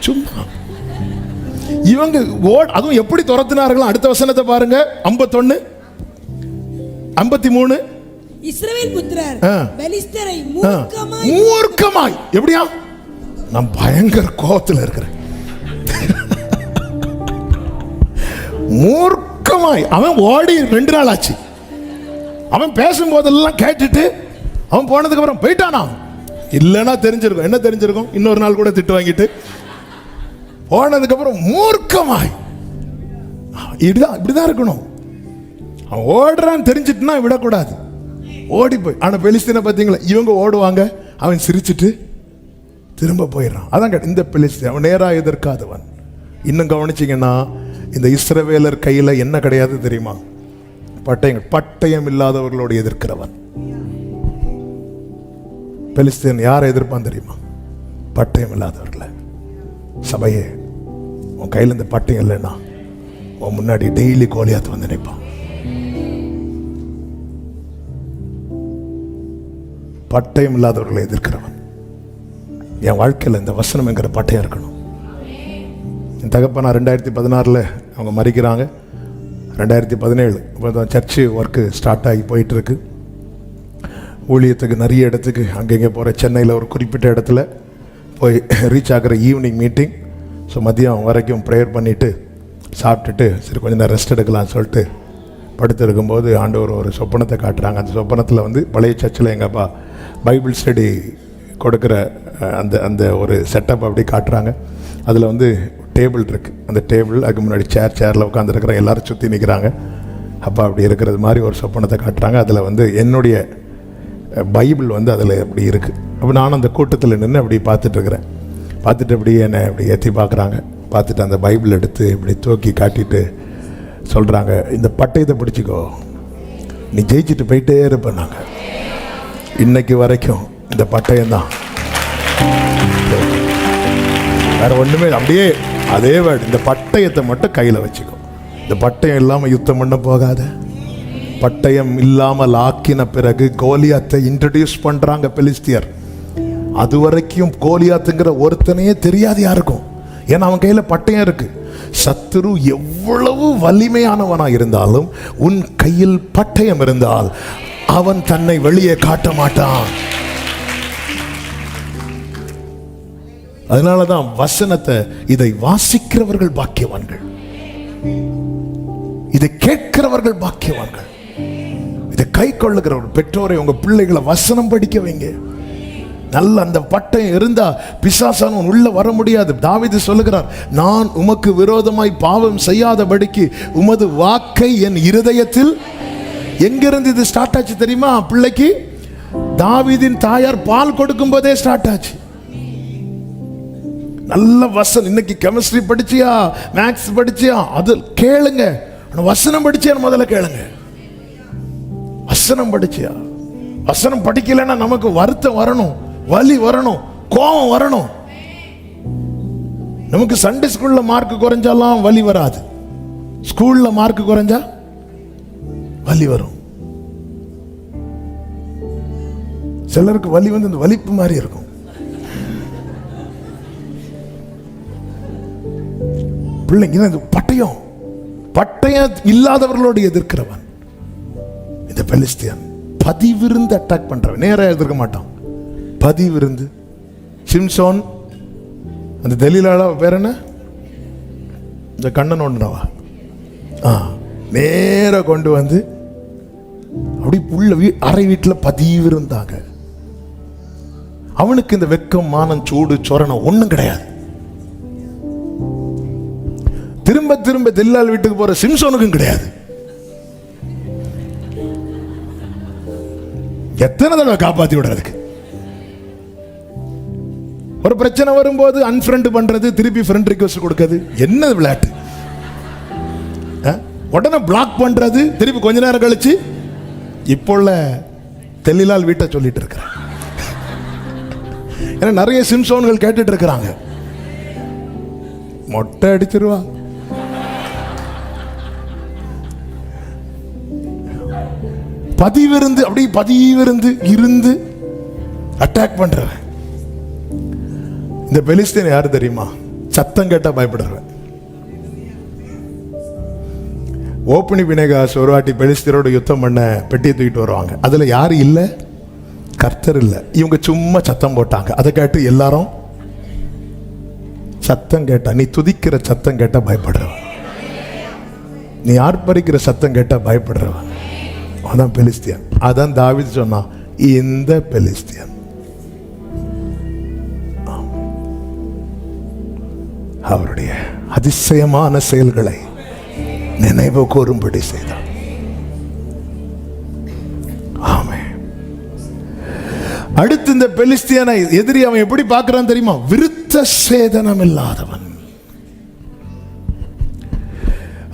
சும்மா. இவங்க அதுவும் எப்படி துரத்தினார்கள்? அடுத்த வசனத்தை பாருங்க. 51 53 இஸ்ரவேல் புத்திரர் பெலிஸ்தரை மூர்க்கமாய் எப்படியா? நான் பயங்கர கோபத்தில் இருக்கிறேன். மூர்க்கமாய் அவன் ஓடி 2 நாள் ஆச்சு. அவன் பேசும்போதெல்லாம் கேட்டுட்டு அவன் போனதுக்கு அப்புறம் போயிட்டானா? இல்லைன்னா தெரிஞ்சிருக்கும். என்ன தெரிஞ்சிருக்கும்? இன்னொரு நாள் கூட திட்டு வாங்கிட்டு போனதுக்கு அப்புறம் மூர்க்கமாய். இப்படிதான் இருக்கணும். அவன் ஓடுறான்னு தெரிஞ்சிட்டுனா விடக்கூடாது, ஓடி போய். ஆனா பெலிஸ்தீனை பார்த்தீங்களா? இவங்க ஓடுவாங்க, அவன் சிரிச்சிட்டு திரும்ப போயிடறான். அதான் இந்த பெலிஸ்தீன் அவன் நேராக எதிர்க்காதவன். இன்னும் கவனிச்சிங்கன்னா இந்த இஸ்ரவேலர் கையில என்ன கிடையாது தெரியுமா? பட்டயம் இல்லாதவர்களோடு எதிர்க்கிறவன். பெலிஸ்தீன் யாரை எதிர்ப்பான் தெரியுமா? பட்டயம் இல்லாதவர்களை. சபையே, உன் கையில் இந்த பட்டயம் இல்லைன்னா உன் முன்னாடி டெய்லி கோலியாத்து வந்து நினைப்பான். பட்டயம் இல்லாதவர்களை எதிர்க்கிறவன். என் வாழ்க்கையில் இந்த வசனம் என்கிற பட்டயம் இருக்கணும். என் தகப்பனா 2016 அவங்க மறிக்கிறாங்க. 2017 இப்போ சர்ச்சு ஒர்க்கு ஸ்டார்ட் ஆகி போயிட்டு இருக்கு. ஊழியத்துக்கு நிறைய இடத்துக்கு அங்கங்கே போகிற. சென்னையில் ஒரு குறிப்பிட்ட இடத்துல போய் ரீச் ஆகிற ஈவினிங் மீட்டிங். ஸோ மதியம் வரைக்கும் ப்ரேயர் பண்ணிவிட்டு சாப்பிட்டுட்டு சரி கொஞ்சம் நேரம் ரெஸ்ட் எடுக்கலாம்னு சொல்லிட்டு படுத்து இருக்கும்போது ஆண்டவர் ஒரு சொப்பனத்தை காட்டுறாங்க. அந்த சொப்பனத்தில் வந்து பழைய சர்ச்சில் எங்கள் அப்பா பைபிள் ஸ்டடி கொடுக்குற அந்த ஒரு செட்டப் அப்படி காட்டுறாங்க. அதில் வந்து டேபிள் இருக்குது. அந்த டேபிள் அதுக்கு முன்னாடி சேரில் உட்காந்துருக்கிற எல்லோரும் சுற்றி நிற்கிறாங்க. அப்போ அப்படி இருக்கிறது மாதிரி ஒரு சொப்பனத்தை காட்டுறாங்க. அதில் வந்து என்னுடைய பைபிள் வந்து அதில் அப்படி இருக்குது. அப்போ நானும் அந்த கூட்டத்தில் நின்று அப்படி பார்த்துட்ருக்குறேன். பார்த்துட்டு அப்படி என்னை அப்படி ஏற்றி பார்க்குறாங்க. பார்த்துட்டு அந்த பைபிள் எடுத்து இப்படி தூக்கி காட்டிட்டு சொல்கிறாங்க, இந்த பட்டயத்தை பிடிச்சிக்கோ, நீ ஜெயிச்சுட்டு போயிட்டே இருப்பேன்னாங்க. இன்னைக்கு வரைக்கும் இந்த பட்டயம்தான், வேற ஒன்றுமே. அப்படியே அதே வேர்டு, இந்த பட்டயத்தை மட்டும் கையில் வச்சுக்கோ. இந்த பட்டயம் இல்லாமல் யுத்தம் பண்ண போகாத. பட்டயம் இல்லாமல் ஆக்கின பிறகு கோலியாத்தை இன்ட்ரடியூஸ் பண்றாங்க பெலிஸ்தியர். அது வரைக்கும் கோலியாத்துங்கிற ஒருத்தனையே தெரியாது யாருக்கும். ஏன்னா அவன் கையில பட்டயம் இருக்கு. சத்துரு எவ்வளவு வலிமையானவனா இருந்தாலும் உன் கையில் பட்டயம் இருந்தால் அவன் தன்னை வெளியே காட்ட மாட்டான். அதனாலதான் வசனத்தை இதை வாசிக்கிறவர்கள் பாக்கியவான்கள், இதை கேட்கிறவர்கள் பாக்கியவான்கள், இதை கை கொள்ளுகிறவர்கள். பெற்றோரை உங்க பிள்ளைகளை வசனம் படிக்க வைங்க. நல்ல அந்த பட்டயம் இருந்தா பிசாசானவன் உள்ள வர முடியாது. தாவீது சொல்லுகிறார், நான் உமக்கு விரோதமாய் பாவம் செய்யாதபடிக்கு உமது வாக்கை என் இருதயத்தில். எங்கிருந்து இது ஸ்டார்ட் ஆச்சு தெரியுமா? பிள்ளைக்கு தாவீதின் தாயார் பால் கொடுக்கும் போதே ஸ்டார்ட் ஆச்சு. நல்ல வசனம். இன்னைக்கு கெமிஸ்ட்ரி படிச்சியா, மேக்ஸ் படிச்சியா, அது கேளுங்க. வசனம் படிச்சியா முதல்ல கேளுங்க. வசனம் படிச்சியா? வசனம் படிக்கலைன்னா நமக்கு வருத்தம் வரணும், வலி வரணும், கோபம் வரணும். நமக்கு சண்டே ஸ்கூல்ல மார்க் குறைஞ்சாலாம் வலி வராது, ஸ்கூல்ல மார்க் குறைஞ்சா வலி வரும். சிலருக்கு வலி வந்து இந்த வலிப்பு மாதிரி இருக்கும். பிள்ளைங்க பட்டயம் பட்டயம் இல்லாதவர்களோடு எதிர்க்கிறவன் இந்த பெலிஸ்தியன். பதிவிருந்து அட்டாக் பண்றவன், நேரா எதிர்க்க மாட்டான். பதிவிருந்து. சிம்சோன் அந்த தெலீலால பேர் என்ன, இந்த கண்ணன் ஒன்றவா, நேர கொண்டு வந்து அப்படி புள்ள அறை வீட்டில் பதிவிருந்தாங்க. அவனுக்கு இந்த வெக்கம், மானம், சூடு, சொரணம் ஒண்ணும் கிடையாது. திரும்ப திரும்ப தெலீலால் வீட்டுக்கு போற சிம்சோனுக்கும் கிடையாது. எத்தனை தடவை காப்பாத்தி விடுறதுக்கு. ஒரு பிரச்சனை வரும்போது அன்ஃப்ரெண்ட் பண்றது, திருப்பி ஃப்ரெண்ட் ரிக்வெஸ்ட் கொடுக்கிறது, என்ன விளையாட்டு? உடனே பிளாக் பண்றது, திருப்பி கொஞ்ச நேரம் கழிச்சு இப்போ தெலீலால் வீட்டை சொல்லிட்டு இருக்கிறேன். ஏன்னா நிறைய சிம்சோன்கள் கேட்டுட்டு இருக்கிறாங்க. மொட்டை அடிச்சிருவா. பதிவிருந்து, அப்படி பதிவிருந்து இருந்து அட்டாக் பண்றவன். இந்த பெலிஸ்தீன் யாரு தெரியுமா? சத்தம் கேட்டா பயப்படுறவன். ஓப்பனி பினேகாஸ் ஒரு வாட்டி பெலிஸ்தீனோட யுத்தம் பண்ண பெட்டியை தூக்கிட்டு வருவாங்க. அதுல யாரு இல்ல? கர்த்தர் இல்ல. இவங்க சும்மா சத்தம் போட்டாங்க. அதை கேட்டு எல்லாரும் சத்தம் கேட்டா, நீ துதிக்கிற சத்தம் கேட்டா பயப்படுறவன், நீ ஆர்ப்பரிக்கிற சத்தம் கேட்டா பயப்படுறவன், அதான் பெலிஸ்தியன். அதான் தாவீது சொன்னான், இந்த பெலிஸ்தியன் அவருடைய அதிசயமான செயல்களை நினைவு கூறும்படி செய்தான். ஆமென். அடுத்து இந்த பெலிஸ்தியனை எதிரி அவன் எப்படி பார்க்கிறான் தெரியுமா? விருத்த சேதனம் இல்லாதவன்.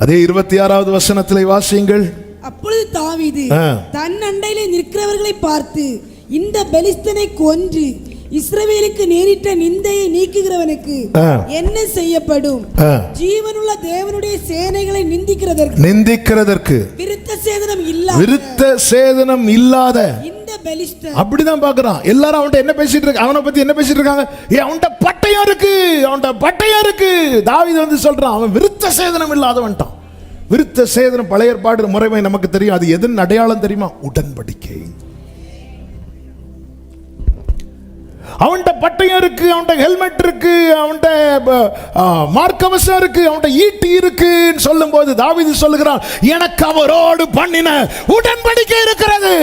அதே 26வது வசனத்திலே வாசியுங்கள். அப்பொழுது தாவீது தன் அண்டையிலே நிற்கிறவர்களை பார்த்து, இந்த பெலிஸ்தனை கொன்று இஸ்ரவேலுக்கு நேரிட்ட நிந்தையை நீக்குகிறவனுக்கு என்ன செய்யப்படும்? ஜீவனுள்ள தேவனுடைய சேனைகளை நிந்திக்கிறதற்கு விருத்த சேதனம் இல்லாத இந்த பெலிஸ்தன். அப்படிதான் பாக்குறான். எல்லாரும் அவன்கிட்ட என்ன பேசிட்டு இருக்காங்க? அவனை பத்தி என்ன பேசிட்டு இருக்காங்க? அவன்கிட்ட பட்டயம் இருக்கு, அவன்கிட்ட பட்டயம் இருக்கு. தாவீது வந்து சொல்றான், அவன் விருத்த சேதனம் இல்லாதவன்ட்டான். விருத்த சேதனம் பழைய ஏற்பாடு முறைமை நமக்கு தெரியும். அது எதன் அடையாளம் தெரியுமா? உடன்படிக்கை. அவன்கிட்ட பட்டயம் இருக்கு, அவன்கிட்ட ஹெல்மெட் இருக்கு, அவன்கிட்ட மார்க்கவசம் இருக்கு, அவன்கிட்ட ஈட்டி இருக்குன்னு சொல்லும் போது தாவீது சொல்லுகிறான், எனக்கு அவரோடு பண்ணின உடன்படிக்கை இருக்கிறது.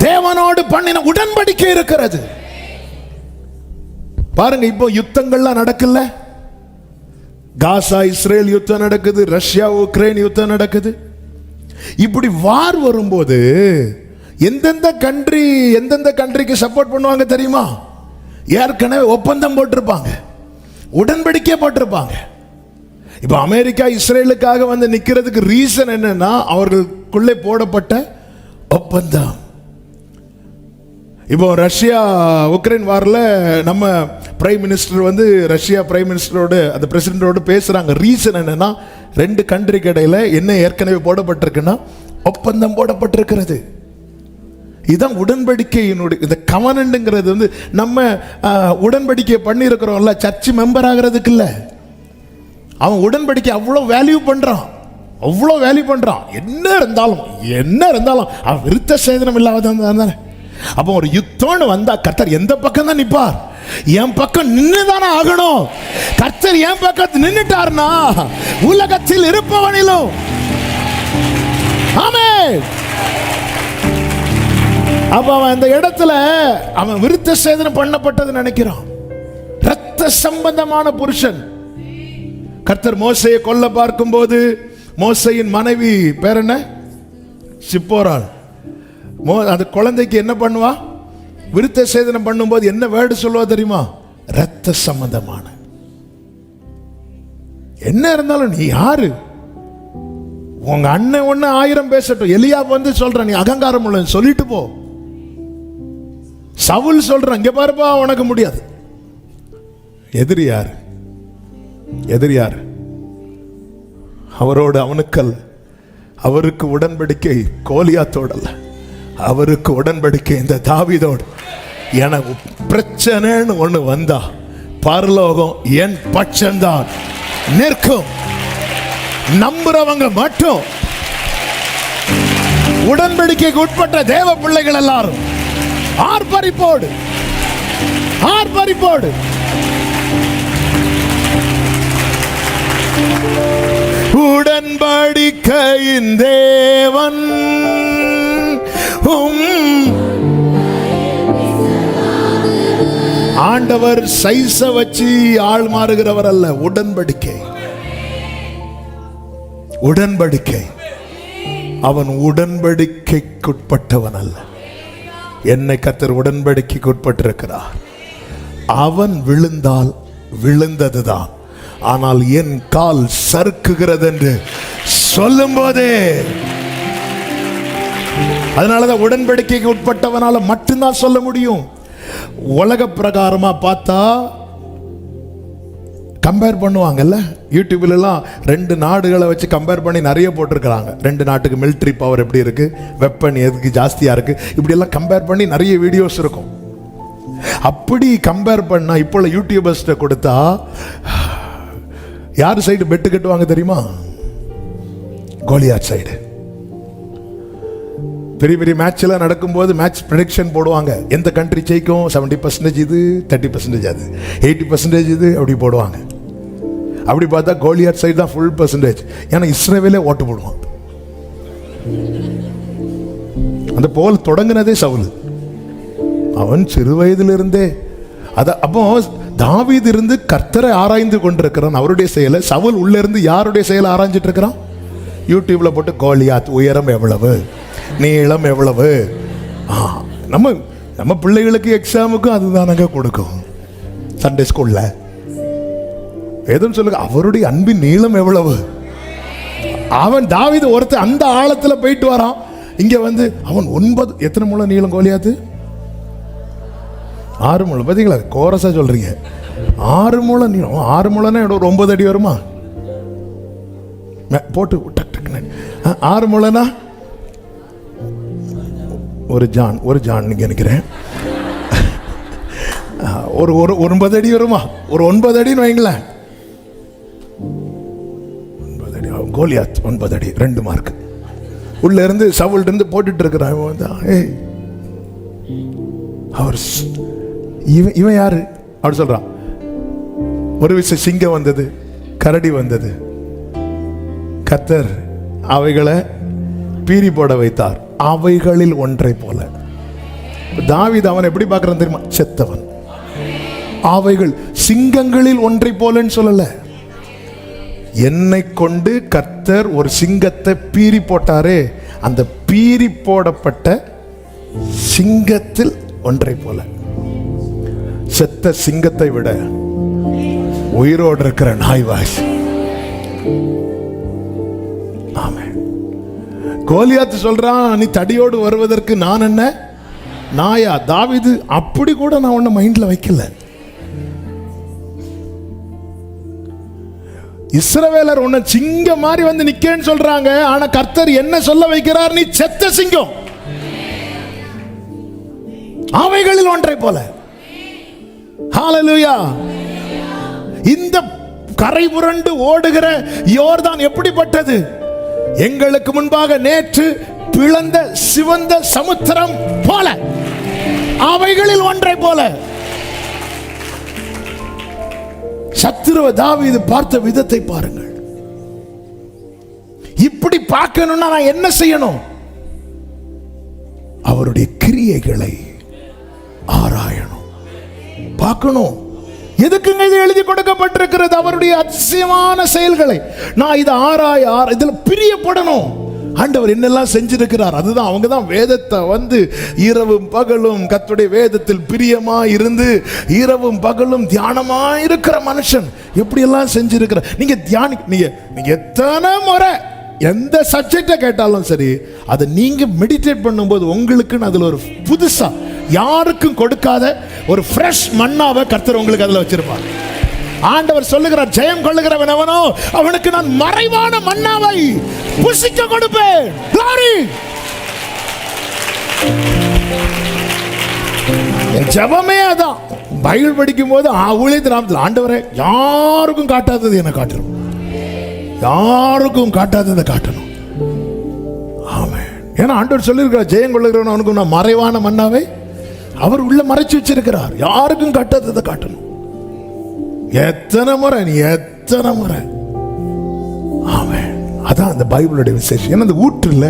தேவனோடு பண்ணின உடன்படிக்கை இருக்கிறது. பாருங்க, இப்போ யுத்தங்கள்லாம் நடக்கல. காசா இஸ்ரேல் யுத்தம் நடக்குது, ரஷ்யா உக்ரைன் யுத்தம் நடக்குது. இப்படி வார் வரும்போது எந்தெந்த கண்ட்ரிக்கு சப்போர்ட் பண்ணுவாங்க தெரியுமா? ஏற்கனவே ஒப்பந்தம் போட்டிருப்பாங்க, உடன்படிக்கை போட்டிருப்பாங்க. இப்ப அமெரிக்கா இஸ்ரேலுக்காக வந்து நிக்கிறதுக்கு ரீசன் என்னன்னா, அவர்களுக்குள்ளே போடப்பட்ட ஒப்பந்தம். இப்போ ரஷ்யா உக்ரைன் வார்ல நம்ம பிரைம் மினிஸ்டர் வந்து ரஷ்யா பிரைம் மினிஸ்டரோடு அந்த பிரசிடென்டோடு பேசுறாங்க. ரீசன் என்னன்னா, ரெண்டு கண்ட்ரிக்கு இடையில என்ன ஏற்கனவே போடப்பட்டிருக்குன்னா, ஒப்பந்தம் போடப்பட்டிருக்கிறது. இதுதான் உடன்படிக்கையினுடைய இந்த கவனன்ட்ங்கிறது வந்து நம்ம உடன்படிக்கை பண்ணியிருக்கிறோம்ல சர்ச் மெம்பர் ஆகிறதுக்கு இல்லை. அவன் உடன்படிக்கை அவ்வளோ வேல்யூ பண்றான், அவ்வளோ வேல்யூ பண்றான். என்ன இருந்தாலும் அவன் விருத்த சேதனம் இல்லாத தானே. அப்போ ஒரு யுத்தம்னு வந்தா கர்த்தர் எந்த பக்கம் தான் நிற்பார்? என் பக்கம் நின்றுதானே ஆகணும். கர்த்தர் என் பக்கத்தில் நின்றுட்டார்னா உலகத்தில் இருப்பவனிலும் ஆமென். அப்ப அவன் அந்த இடத்துல அவன் விருத்த சேதனம் பண்ணப்பட்டது நினைக்கிறான். ரத்த சம்பந்தமான புருஷன். கர்த்தர் மோசையை கொல்ல பார்க்கும் போது மோசையின் மனைவி பேர் என்ன? சிப்போராள். அந்த குழந்தைக்கு என்ன பண்ணுவா? விருத்த சேதனம் பண்ணும்போது என்ன வேர்டு சொல்லுவா தெரியுமா? ரத்த சம்பந்தமான. என்ன இருந்தாலும் நீ யாரு? உங்க அண்ணன் ஒண்ணு 1000 பேசட்டும். எலியா வந்து சொல்ற நீ அகங்காரம் உள்ள சொல்லிட்டு போ. சவுல் சொல்றான் இங்க பாருப்பா உனக்கு முடியாது. எதிரி யாரு? எதிரி யாரு? அவரோடு அவனுக்கல். அவருக்கு உடன்படிக்கை கோலியாத்தோடல்ல, அவருக்கு உடன்படிக்கை இந்த தாவீதோடு. எனக்கு பிரச்சனைன்னு ஒண்ணு வந்தா பரலோகம் என் பட்சம்தான் நிற்கும். நம்புறவங்க மட்டும், உடன்படிக்கைக்கு உட்பட்ட தேவ பிள்ளைகள் எல்லாரும் ஆர்ப்பரிப்போடு ஆர்ப்பரிப்போடு உடன்படிக்கையின் தேவன் ஆண்டவர் சைஸ வச்சு ஆள் மாறுகிறவர் அல்ல. உடன்படிக்கை, உடன்படிக்கை. அவன் உடன்படிக்கைக்குட்பட்டவன் அல்ல. என்னை கர்த்தர் உடன்படிக்கைக்கு உட்பட்டிருக்கிறார். அவன் விழுந்தால் விழுந்ததுதான், ஆனால் என் கால் சறுக்குகிறது என்று சொல்லும் போதே, அதனாலதான் உடன்படிக்கைக்கு உட்பட்டவனால மட்டும்தான் சொல்ல முடியும். உலக பிரகாரமா பார்த்தா கம்பேர் பண்ணுவாங்கல்ல, யூடியூப்ல எல்லாம் 2 நாடுகளை வச்சு கம்பேர் பண்ணி நிறைய போட்டிருக்கிறாங்க. 2 நாட்டுக்கு மிலிட்ரி பவர் எப்படி இருக்கு, வெப்பன் எதுக்கு ஜாஸ்தியா இருக்கு, இப்படி எல்லாம் கம்பேர் பண்ணி நிறைய வீடியோஸ் இருக்கும். அப்படி கம்பேர் பண்ணா இப்போ யூடியூபர்ஸ்ட கொடுத்தா யார் சைடு பெட்டு கட்டுவாங்க தெரியுமா? கோலியாத் சைடு. பெரிய பெரிய மேட்ச்ல நடக்கும்போது மேட்ச் ப்ரெடிக்ஷன் போடுவாங்க. எந்த கண்ட்ரி ஜெயிக்கும், 70% இது, 30% அது, 80% இது, அப்படி போடுவாங்க. அப்படி பார்த்தா கோலியாத் சைடு தான் ஃபுல் பர்சன்டேஜ். ஏன்னா இஸ்ரவேலே ஓட்டு போடுவான். அந்த போல் தொடங்கினதே சவுல். அவன் சிறு வயதிலிருந்தே அப்போ தாவீது இருந்து கர்த்தரை ஆராய்ந்து கொண்டிருக்கிறான், அவருடைய செயலை. சவுல் உள்ள இருந்து யாருடைய செயலை ஆராய்ஞ்சிட்டு இருக்கிறான்? யூடியூப்ல போட்டு கோலியாத் உயரம் எவ்வளவு, நீளம் எவ்வளவு. நம்ம நம்ம பிள்ளைகளுக்கு எக்ஸாமுக்கும் அதுதானங்க கொடுக்கும். சண்டே ஸ்கூல்ல வேதம் சொல்லுங்க, அவருடைய அன்பின் நீளம் எவ்வளவு. அவன் தாவீது ஒருத்தர் அந்த ஆழத்துல போயிட்டு வரான். இங்க வந்து அவன் 9 எத்தனை முழம் நீளம் கோலியாத்து? 6 முழம். பார்த்தீங்களா, கோரஸா சொல்றீங்க. 6 முழம் நீளம். 6 முழம்னா 9 அடி வருமா? போட்டு 6 முழம்னா ஒரு ஜான் நீங்க நினைக்கிறேன். ஒரு 9 அடி வருமா? ஒரு 9 அடின்னு வைங்களேன். 9 அடி. கோலியாத் 9 அடி, 2 மார்க். உள்ள இருந்து சவுல் இருந்து போட்டுட்டு இருக்கிறான். அவர் இவன் யாரு அப்படி சொல்றான். ஒரு விஷயம், சிங்கம் வந்தது, கரடி வந்தது, கர்த்தர் அவைகளை பீறி போட வைத்தார், அவைகளில் ஒன்றை போல. தாவீது அவன் எப்படி பார்க்கறான் தெரியுமா? செத்தவன். அவைகள் சிங்கங்களில் ஒன்றை போலன்னு சொல்லல. என்னை கொண்டு கர்த்தர் ஒரு சிங்கத்தை பீறி போட்டாரே, அந்த பீறி போடப்பட்ட சிங்கத்தில் ஒன்றை போல. செத்த சிங்கத்தை விட உயிரோடு இருக்கிற நாய்வாய். ஆமென். கோலியாத் சொல்றான், நீ தடியோடு வருவதற்கு நான் என்ன நாயா? தாவீது அப்படி கூட நான் ஒன்ன மைண்ட்ல வைக்கல. இஸ்ரவேலர் உன்னை சிங்கம் மாதிரி வந்து நிக்கேன்னு சொல்றாங்க. ஆனா கர்த்தர் என்ன சொல்ல வைக்கிறார்? நீ செத்த சிங்கம். அவைகளில் ஒன்றை போல. ஹalleluya. இந்த கரை புரண்டு ஓடுகிற யோர்தான் எப்படிப்பட்டது? எங்களுக்கு முன்பாக நேற்று பிளந்த சிவந்த சமுத்திரம் போல, அவைகளில் ஒன்றை போல. சத்துருவ தாவீது பார்த்த விதத்தை பாருங்கள். இப்படி பார்க்கணும்னா நான் என்ன செய்யணும்? அவருடைய கிரியைகளை ஆராயணும், பார்க்கணும். எதுக்குங்க இது எழுதி கொடுக்கப்பட்டிருக்கிறது? அவருடைய அதிசயமான செயல்களை நான் இதை இதில் பிரியப்படணும். ஆண்டவர் என்னெல்லாம் செஞ்சிருக்கிறார். அதுதான் அவங்க தான் வேதத்தை இரவும் பகலும் கர்த்தருடைய வேதத்தில் பிரியமா இருந்து இரவும் பகலும் தியானமா இருக்கிற மனுஷன் எப்படியெல்லாம் செஞ்சிருக்கிறார். நீங்க எத்தனை முறை எந்த சப்ஜெக்டை கேட்டாலும் சரி, அதை நீங்க மெடிடேட் பண்ணும்போது உங்களுக்குன்னு அதுல ஒரு புதுசா யாருக்கும் கொடுக்காத ஒரு ஃப்ரெஷ் மன்னாவை கர்த்தர் உங்களுக்கு அதுல வச்சிருப்பார். ஆண்டவர் சொல்லுகிறார், ஜெயம் கொள்ளுகிறவன் எவனோ அவனுக்கு நான் மறைவான மன்னாவை புசிக்க கொடுப்பேன். ஜெபமே அதான். பைபிள் படிக்கும் போது ஊழியத்தின் நாமத்தில் ஆண்டவரே யாருக்கும் காட்டாதது என்ன காட்டணும், யாருக்கும் காட்டாததை காட்டணும். ஆமென். ஏன்னா ஆண்டவர் சொல்லியிருக்கிறார், ஜெயம் கொள்ளுகிறவன் அவனுக்கு நான் மறைவான மன்னாவை அவர் உள்ள மறைச்சு வச்சிருக்கிறார். யாருக்கும் காட்டாததை காட்டணும். எத்தனை முறை நீ எத்தனை முறை. ஆமென். அதான் அந்த பைபிளுடைய விசேஷம். ஏன்னா அந்த ஊற்றுல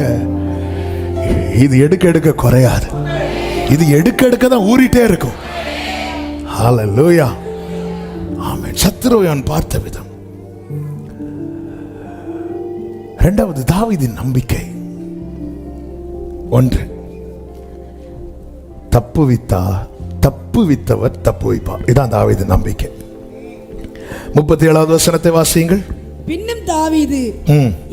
இது எடுக்க எடுக்க குறையாது, இது எடுக்க எடுக்க தான் ஊறிட்டே இருக்கும். ஹல்லேலூயா. ஆமென். சத்துருவை அவன் பார்த்த விதம். இரண்டாவது தாவீதின் நம்பிக்கை. ஒன்று, தப்புவித்தவர் தப்புவிப்பார். இதான் தாவீதின் நம்பிக்கை. 37வது வசனத்தை வாசியுங்கள். பின்னும் தாவீது,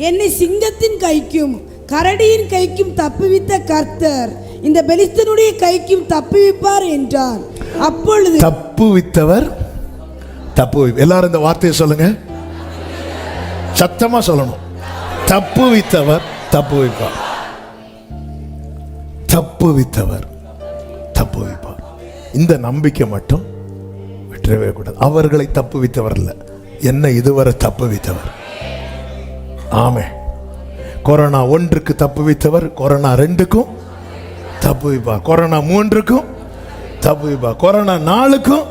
என்னை சிங்கத்தின் கைக்கும் கரடியின் கைக்கும் தப்புவித்த கர்த்தர் இந்த பெலிஸ்தனுடைய கைக்கும் தப்புவிப்பார் என்றார். அப்பொழுது தப்புவித்தவர் எல்லாரும் இந்த வார்த்தையை சொல்லுங்க, சத்தமா சொல்லணும். தப்புவித்தவர் தப்புவிப்பார். தப்புவித்தவர் தப்புவிப்பார். இந்த நம்பிக்கை மட்டும் விட்டுறவே கூடாது. அவர்களை தப்புவித்தவர் இல்ல, என்ன இதுவரை தப்புவித்தவர். ஆமே. கொரோனா 1க்கு தப்புவித்தவர் கொரோனா 2க்கும் தப்புவிப்பார். கொரோனா 3க்கும் தப்புவிப்பார். கொரோனா 4க்கும்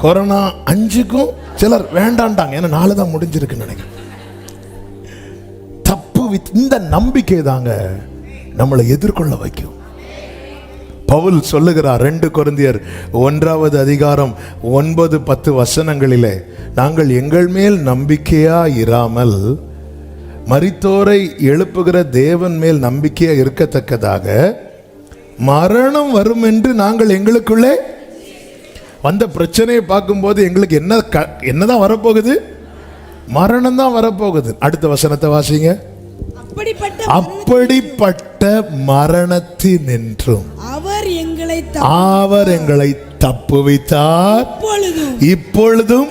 கொரோனா 5க்கும் சிலர் வேண்டாண்டாங்க, ஏன்னா 4 தான் முடிஞ்சிருக்குன்னு நினைக்கிறேன். இந்த நம்பிக்கை தாங்க நம்மளை எதிர்கொள்ள வைக்கும். பவுல் சொல்லுகிறார் 2 கொரிந்தியர் 1வது அதிகாரம் 9-10 வசனங்களிலே, நாங்கள் எங்கள் மேல் நம்பிக்கையா இராமல் மரித்தோரை எழுப்புகிற தேவன் மேல் நம்பிக்கையா இருக்கத்தக்கதாக மரணம் வரும் என்று நாங்கள் எங்களுக்குள்ளே வந்த பிரச்சனையை பார்க்கும்போது எங்களுக்கு என்னதான் வரப்போகுது? மரணம் தான் வரப்போகுது. அடுத்த வசனத்தை வாசிங்க. அப்படிப்பட்ட மரணத்தினின்றும் அவர் எங்களை தப்புவித்தார், இப்பொழுதும்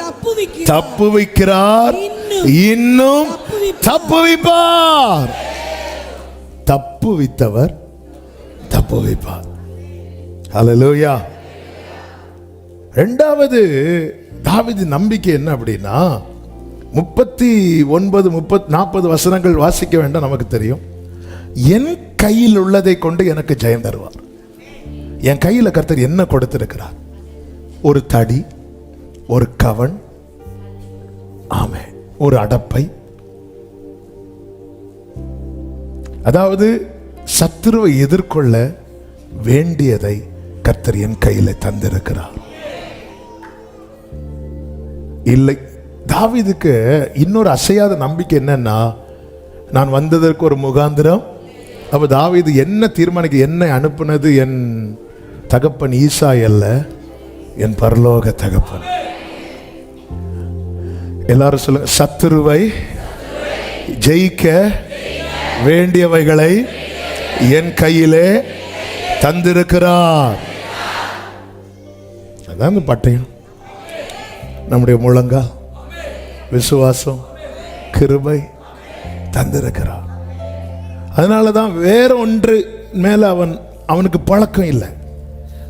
தப்புவிக்கிறார், இன்னும் தப்புவிப்பார். தப்புவித்தவர் தப்புவிப்பார். ஹல்லேலூயா. இரண்டாவது தாவீது நம்பிக்கை என்ன அப்படின்னா, 39-40 வசனங்கள் வாசிக்க வேண்டாம், நமக்கு தெரியும். என் கையில் உள்ளதை கொண்டு எனக்கு ஜெயம் தருவார். என் கையில் கர்த்தர் என்ன கொடுத்திருக்கிறார்? ஒரு தடி, ஒரு கவன், ஆமே, ஒரு அடப்பை. அதாவது சத்துருவை எதிர்கொள்ள வேண்டியதை கர்த்தர் என் கையில் தந்திருக்கிறார். இல்லை, தாவீதுக்கு இன்னொரு அசையாத நம்பிக்கை என்னன்னா, நான் வந்ததற்கு ஒரு முகாந்திரம். அப்ப தாவீது என்ன தீர்மானிக்க, என்னை அனுப்புனது என் தகப்பன் ஈசாய் அல்ல, என் பரலோக தகப்பன். எல்லாரும் சொல்லுங்க, சத்துருவை ஜெயிக்க வேண்டியவைகளை என் கையிலே தந்திருக்கிறார். அதான் பட்டயம். நம்முடைய முழங்கால் விசுவாசம், கிருபை தந்திருக்கிறார். அதனாலதான் வேற ஒன்று மேல அவனுக்கு பழக்கம் இல்லை.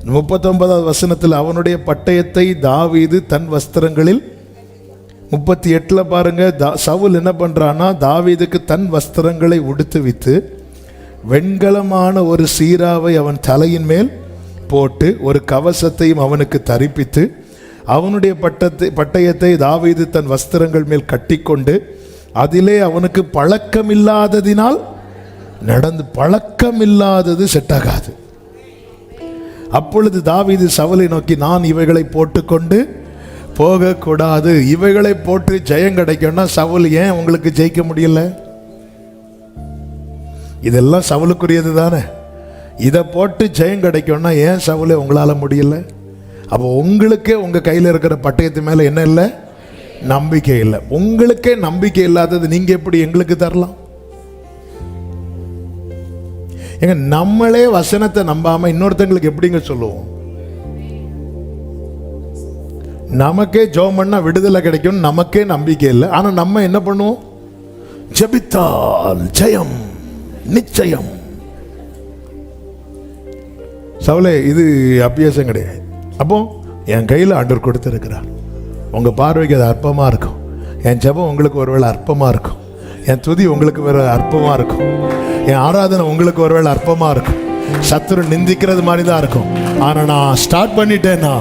39வது வசனத்தில் அவனுடைய பட்டயத்தை தாவீது தன் வஸ்திரங்களில், 38ல பாருங்க, சவுல் என்ன பண்றானா, தாவீதுக்கு தன் வஸ்திரங்களை உடுத்துவித்து வெண்கலமான ஒரு சீராவை அவன் தலையின் மேல் போட்டு ஒரு கவசத்தையும் அவனுக்கு தரிப்பித்து அவனுடைய பட்டயத்தை தாவீது தன் வஸ்திரங்கள் மேல் கட்டிக்கொண்டு அதிலே அவனுக்கு பழக்கமில்லாததினால் நடந்து, பழக்கமில்லாதது செட் ஆகாது. அப்பொழுது தாவீது சவுலை நோக்கி, நான் இவைகளை போட்டுக்கொண்டு போகக்கூடாது. இவைகளை போட்டு ஜெயம் கிடைக்கும்னா சவுல் ஏன் உங்களுக்கு ஜெயிக்க முடியல? இதெல்லாம் சவுலுக்குரியது தானே. இதை போட்டு ஜெயம் கிடைக்கும்னா ஏன் சவுலை உங்களால் முடியல? அப்போ உங்களுக்கே உங்கள் கையில் இருக்கிற பட்டயத்து மேலே என்ன இல்லை? நம்பிக்கை இல்லை. உங்களுக்கே நம்பிக்கை இல்லாதது நீங்கள் எப்படி எங்களுக்கு தரலாம்? எங்க நம்மளே வசனத்தை நம்பாம இன்னொருத்தங்களுக்கு எப்படிங்க சொல்லுவோம்? நமக்கே ஜெபம் பண்ணா விடுதலை கிடைக்கும், நமக்கே நம்பிக்கை இல்லை. ஆனா நம்ம என்ன பண்ணுவோம்? ஜெபித்தால் ஜெயம் நிச்சயம். சவுலே, இது அபியாசம் கிடையாது. அப்போ என் கையில் ஆண்டவர் கொடுத்திருக்கிறார். உங்க பார்வைக்கு அது அற்பமா இருக்கும். என் ஜெபம் உங்களுக்கு ஒருவேளை அற்பமா இருக்கும். என் துதி உங்களுக்கு வேற அற்பமா இருக்கும். என் ஆராதனை உங்களுக்கு ஒருவேளை அற்பமா இருக்கும். சத்துரு நிந்திக்கிறது மாதிரி தான் இருக்கும். ஆனா நான் ஸ்டார்ட் பண்ணிட்டேன்னா,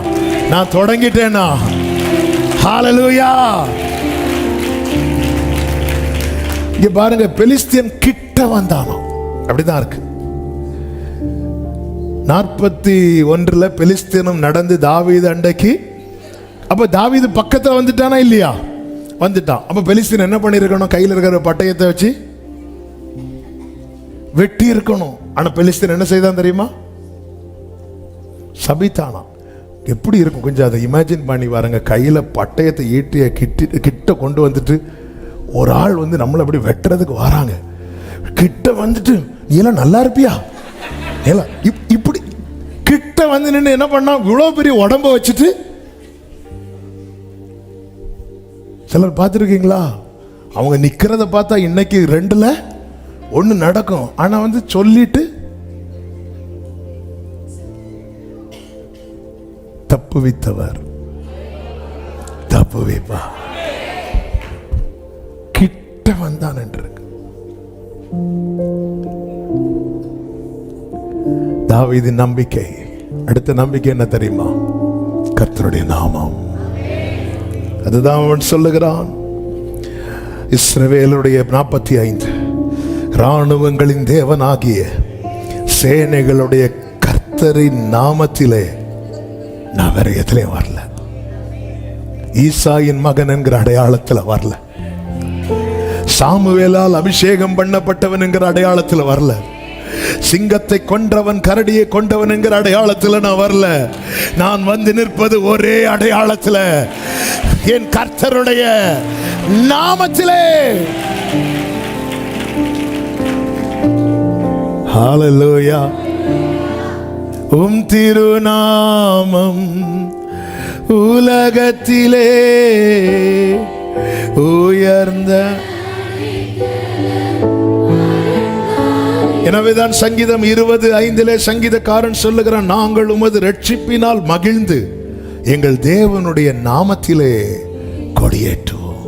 நான் தொடங்கிட்டேன்னா, ஹல்லேலூயா. இங்க பாருங்க, பெலிஸ்தியன் கிட்ட வந்தானோ, அப்படிதான் இருக்கு. 41 பெலிஸ்தியனும் நடந்து தாவீது அண்டைக்கு. அப்ப தாவீது பக்கத்துல வந்துட்டானா இல்லையா? வந்துட்டான். அப்ப பெலிஸ்தீன் என்ன பண்ணிருக்கணும்? கையில் இருக்கிற பட்டயத்தை வச்சு வெட்டி இருக்கணும். ஆனா பெலிஸ்தீன் என்ன செய்தான் தெரியுமா? சபித்தானா. எப்படி இருக்கும் கொஞ்சம் அதை இமேஜின் பண்ணி பாருங்க. கையில பட்டயத்தை ஈட்டிய கிட்ட கொண்டு வந்துட்டு ஒரு ஆள் வந்து நம்மளை அப்படி வெட்டுறதுக்கு வராங்க. கிட்ட வந்துட்டு நீ எல்லாம் நல்லா இருப்பியா? இப்படி கிட்ட வந்து நின்று என்ன பண்ணா, இவ்வளவு பெரிய உடம்ப வச்சுட்டு. சிலர் பார்த்துருக்கீங்களா? அவங்க நிக்கிறத பார்த்தா இன்னைக்கு 2ல் 1 நடக்கும். ஆனா வந்து சொல்லிட்டு தப்புவித்தவர் தப்புவிப்பா. கிட்ட வந்தான் என்று தாவீதின் நம்பிக்கை. அடுத்த நம்பிக்கை என்ன தெரியுமா? கர்த்தருடைய நாமம். அதுதான் அவன் சொல்லுகிறான். இஸ்ரவேலுடைய 45 இராணுவங்களின் தேவனாகிய சேனைகளுடைய கர்த்தரின் நாமத்திலே நான் வேற எதுலயும் வரல. ஈசாயின் மகன் என்கிற அடையாளத்தில் வரல. சாமுவேலால் அபிஷேகம் பண்ணப்பட்டவன் என்கிற அடையாளத்தில் வரல. சிங்கத்தை கொன்றவன், கரடியை கொண்டவன் என்கிற அடையாளத்தில் நான் வரல. நான் வந்து நிற்பது ஒரே அடையாளத்தில், என் கர்த்தருடைய நாமத்திலே. ஹல்லேலூயா. திருநாமம் உலகத்திலே உயர்ந்த. எனவேதான் சங்கீதம் 20:5 சங்கீதக்காரன் சொல்லுகிறான், நாங்கள் உமது ரட்சிப்பினால் மகிழ்ந்து எங்கள் தேவனுடைய நாமத்திலே கொடியேற்றுவோம்.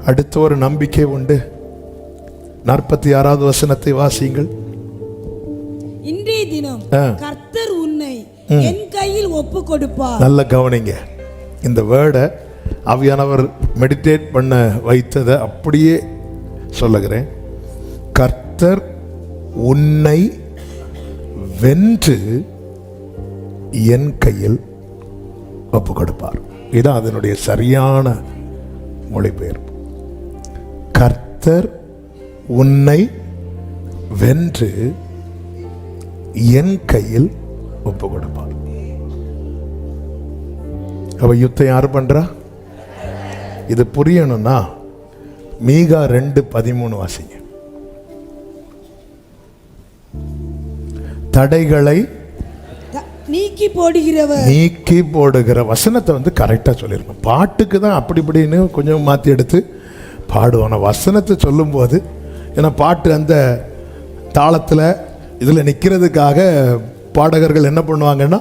அடுத்த ஒரு நம்பிக்கை உண்டு. 46வது வசனத்தை வாசியுங்கள். இன்றைய தினம் கர்த்தர் உன்னை என் கையில் ஒப்பு கொடுப்பார். நல்ல கவனிங்க. இந்த வேர்டை ஆவியானவர் மெடிடேட் பண்ண வைத்ததை அப்படியே சொல்லுகிறேன். கர்த்தர் உன்னை வென்று என் கையில் ஒப்பு கொடுப்பார். இதான் அதனுடைய சரியான மொழிபெயர்ப்பு. கர்த்தர் உன்னை வென்று என் கையில் ஒப்பு கொடுப்பார். அவ யுத்தம் யார் பண்றா? இது புரியணும்னா மீகா 2:13 வாசிங்க. தடைகளை நீக்கி போடுகிறவர். நீக்கி போடுகிற வசனத்தை வந்து கரெக்டா சொல்லிருக்கணும். பாட்டுக்கு தான் அப்படி இப்படின்னு கொஞ்சம் மாத்தி எடுத்து பாடுவோம். வசனத்தை சொல்லும் போது, ஏன்னா பாட்டு அந்த தாளத்தில் இதில் நிற்கிறதுக்காக பாடகர்கள் என்ன பண்ணுவாங்கன்னா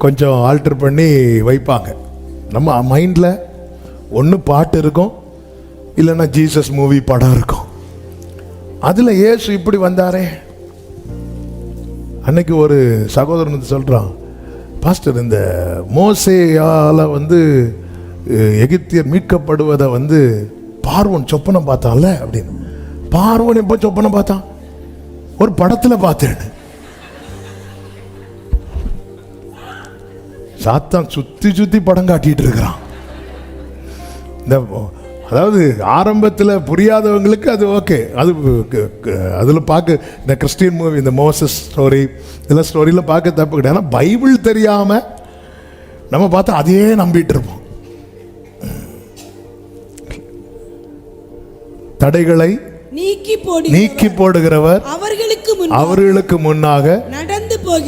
கொஞ்சம் ஆல்டர் பண்ணி வைப்பாங்க. நம்ம மைண்டில் ஒன்று பாட்டு இருக்கும், இல்லைன்னா ஜீசஸ் மூவி படம் இருக்கும். அதில் இயேசு இப்படி வந்தாரே. அன்னைக்கு ஒரு சகோதரன் வந்து சொல்கிறான், பாஸ்டர் இந்த மோசேயால் வந்து எகிப்தியர் மீட்கப்படுவதை வந்து பார்வோன் சொப்பனம் பார்த்தான்ல அப்படின்னு. பார்வோன் எப்போ சொப்பனம் பார்த்தான்? ஒரு படத்தில் பார்த்தேன். சாத்தான் சுத்தி சுத்தி படம் காட்டிட்டு இருக்கிறான். இந்த அதாவது ஆரம்பத்தில் புரியாதவங்களுக்கு அது ஓகே, அது அதில் பார்க்க இந்த கிறிஸ்டியன் மூவி, இந்த மோசஸ் ஸ்டோரி, இதெல்லாம் ஸ்டோரியில் பார்க்க தப்பு கிடையாது. ஆனால் பைபிள் தெரியாமல் நம்ம பார்த்தா அதையே நம்பிட்டு இருப்போம். தடைகளை நீக்கி போடுகிறவர் அவர்களுக்கு முன்னாக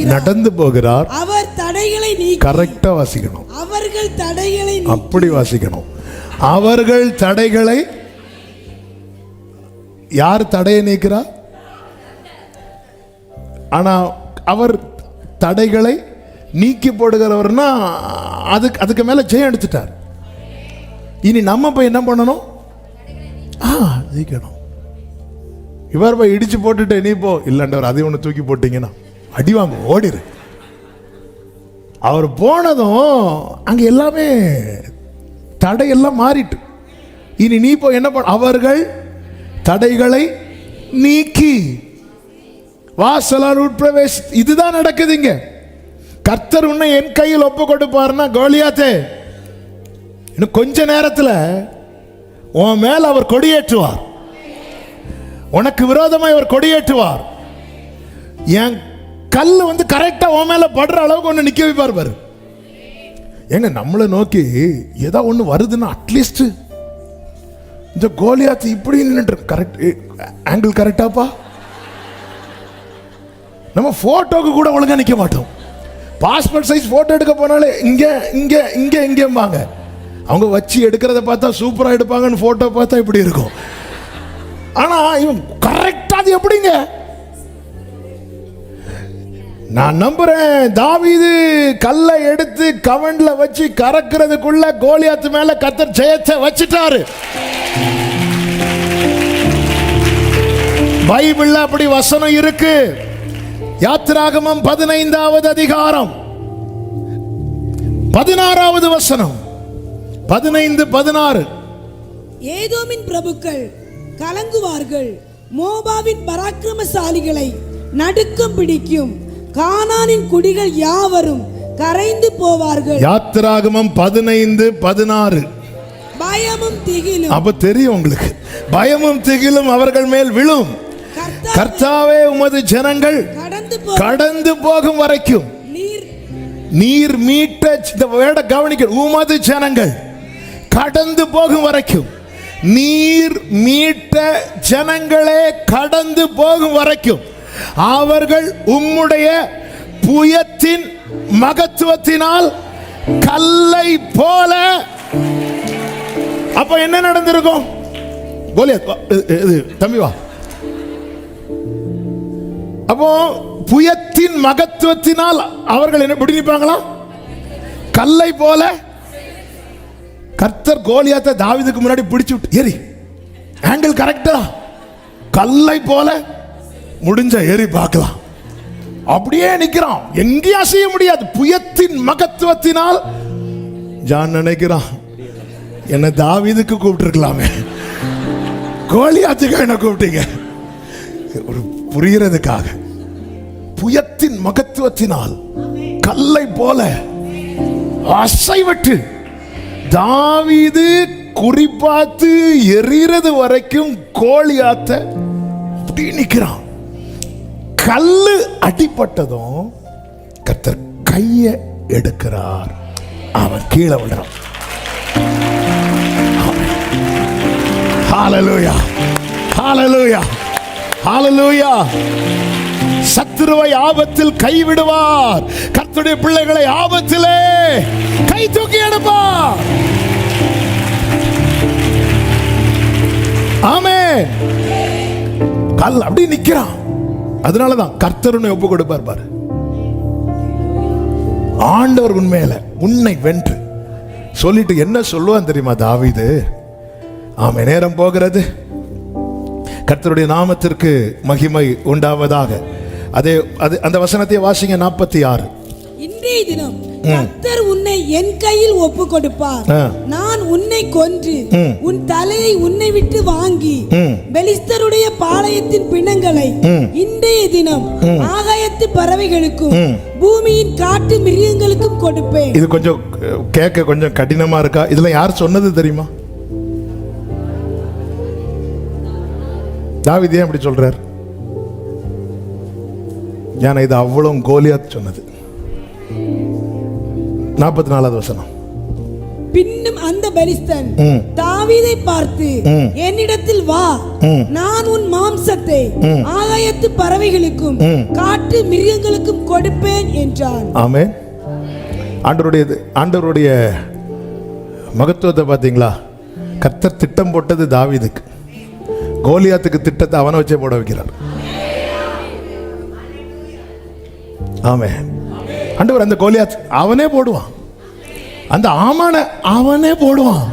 நடந்து போகிறார். அவர் தடைகளை நீக்கி, கரெக்டா வாசிக்கணும், அவர்கள் தடைகளை அப்படி வாசிக்கணும். அவர்கள் தடைகளை, யார் தடையை நீக்கிறார்? ஆனா அவர் தடைகளை நீக்கி போடுகிறவர்னா அதுக்கு மேல ஜெயம் எடுத்துட்டார். இனி நம்ம போய் என்ன பண்ணணும்? நீக்கணும். இவர் போய் இடிச்சு போட்டுட்டு நீ போ இல்லைன்றவர் அதை ஒன்று தூக்கி போட்டீங்கன்னா அடி வாங்க, ஓடிரு. அவர் போனதும் அங்க எல்லாமே தடையெல்லாம் மாறிட்டு. இனி நீ போய் என்ன பண்ண? அவர்கள் தடைகளை நீக்கி வாசலால் உட்பிரவேஷ். இதுதான் நடக்குதுங்க. கர்த்தர் உன்னை என் கையில் ஒப்பு கொடுப்பாருன்னா, கோலியாத்தே இன்னும் கொஞ்ச நேரத்தில் உன் மேல் அவர் கொடியேற்றுவார். உனக்கு விரோதமாய் அவர் கொடியேற்றுவார். என் கல் வந்து கரெக்டா உன் மேல படுற அளவுக்கு ஒன்று நிக்க வைப்பார் பாரு. ஏங்க நம்மளை நோக்கி ஏதோ ஒன்று வருதுன்னா அட்லீஸ்ட் இந்த கோலியாத்து இப்படி நின்று கரெக்ட் ஆங்கிள் கரெக்டாப்பா. நம்ம போட்டோக்கு கூட ஒழுங்கா நிக்க மாட்டோம். பாஸ்போர்ட் சைஸ் போட்டோ எடுக்க போனாலே இங்க இங்க இங்க இங்கேம்பாங்க. அவங்க வச்சு எடுக்கிறத பார்த்தா சூப்பரா எடுப்பாங்கன்னு போட்டோ பார்த்தா இப்படி இருக்கும். ஆனா இவன் கரெக்டா அது எப்படிங்க? நான் நம்புறேன் தாவீது கல்லை எடுத்து கவன்ல வச்சு கறக்கிறதுக்குள்ள கோலியாத்து மேல கர்த்தர் ஜெயத்தை வச்சிட்டாரு. பைபிள்ல அப்படி வசனம் இருக்கு. யாத்திராகமம் 15வது அதிகாரம் 16வது வசனம், 15-16. ஏதோமின் பிரபுக்கள் கலங்குவார்கள், மோபாவின் பராக்கிரமசாலிகளை நடுக்கம் பிடிக்கும், கானானின் குடிகள் யாவரும் கரைந்து போவார்கள். யாத்திராகமம் 15-16. பயமும் திகிலும், அப்ப தெரியும் உங்களுக்கு, பயமும் திகிலும் அவர்கள் மேல் விழும். கர்த்தாவே உமது ஜனங்கள் கடந்து போகும் வரைக்கும் நீர் மீட்ட, இந்த வேட கவனிக்க, உமது ஜனங்கள் கடந்து போகும் வரைக்கும், நீர் மீட்ட ஜனங்களே கடந்து போகும் வரைக்கும் அவர்கள் உம்முடைய புயத்தின் மகத்துவத்தினால் கல்லை போல. அப்ப என்ன நடந்திருக்கும்? தம்பி வா. அப்போ புயத்தின் மகத்துவத்தினால் அவர்கள் என்ன பிடி நிற்பாங்களா? கல்லை போல. கர்த்தர் கோலியாத்தை தாவீதுக்கு முன்னாடி பிடிச்சு விட்டு ஏறி, ஆங்கிள் கரெக்டா, கல்லை போல முடிஞ்ச ஏறி பார்க்கலாம். அப்படியே நிக்கிறான், எங்கேயும் அசைய முடியாது. புயத்தின் மகத்துவத்தினால் ஜான் நினைக்கிறான், என்ன தாவீதுக்கு கூப்பிட்டுருக்கலாமே, கோலியாத்துக்கு என்ன கூப்பிட்டீங்க? ஒரு புரிகிறதுக்காக. புயத்தின் மகத்துவத்தினால் கல்லை போல அசைவட்டு தாவீது குறிப்பாத்து எறிகிறது வரைக்கும் கோலியாத்த அப்படி நிக்கிறான். கல்லு அடிப்பட்டதும் கர்த்தர் கைய எடுக்கிறார், அவன் கீழே விடுறான். ஹalleluya, ஹalleluya, ஹalleluya. சத்துருவை ஆபத்தில் கைவிடுவார், கர்த்தருடைய பிள்ளைகளை ஆபத்திலே கை தூக்கி எடுப்பார். ஆமென். கல் அப்படி நிக்கிறான். அதனாலதான் கர்த்தர் உன்னை ஒப்பு கொடுப்பார் பாரு. ஆண்டவர் உண்மையில உன்னை வென்று சொல்லிட்டு என்ன சொல்லுவான் தெரியுமா தாவீது? ஆமே, நேரம் போகிறது, கர்த்தருடைய நாமத்திற்கு மகிமை உண்டாவதாக. அந்த வசனத்தை வாசிங்க. 46. இன்றைய தினம் கர்த்தர் உன்னை என் கையில் ஒப்பு கொடுப்பார். நான் உன்னை கொன்று உன் தலையை உன்னை விட்டு வாங்கி பெலிஸ்தருடைய பாளையத்தின் பிணங்களை இன்றைய தினம் ஆகாயத்து பறவைகளுக்கும் பூமியின் காட்டு மிருகங்களுக்கும் கொடுப்பேன். இது கொஞ்சம் கேட்க கொஞ்சம் கடினமா இருக்கா? இதெல்லாம் யார் சொன்னது தெரியுமா? தாவீது ஏன் இப்படி சொல்றார்? ஏன்னா இது அவ்வளவு கோலியாத் சொன்னது. 44வது வசனம். பின்னும் அந்த பெலிஸ்தன் தாவீதை பார்த்து, என்னிடத்தில் வா, நான் உன் மாம்சத்தை ஆகாயத்து பறவைகளுக்கும் காட்டு மிருகங்களுக்கும் கொடுப்பேன் என்றான். ஆமென். ஆண்டவருடைய மகத்துவத்தை பார்த்தீங்களா? கர்த்தர் திட்டம் போட்டது தாவீதுக்கு, கோலியாத்துக்கு திட்டத்தை அவனை வச்சே போட வைக்கிறார். ஆமென். ஆண்டவர் அந்த கோலியாத் அவனே போடுவான், அந்த ஆமான அவனே போடுவான்.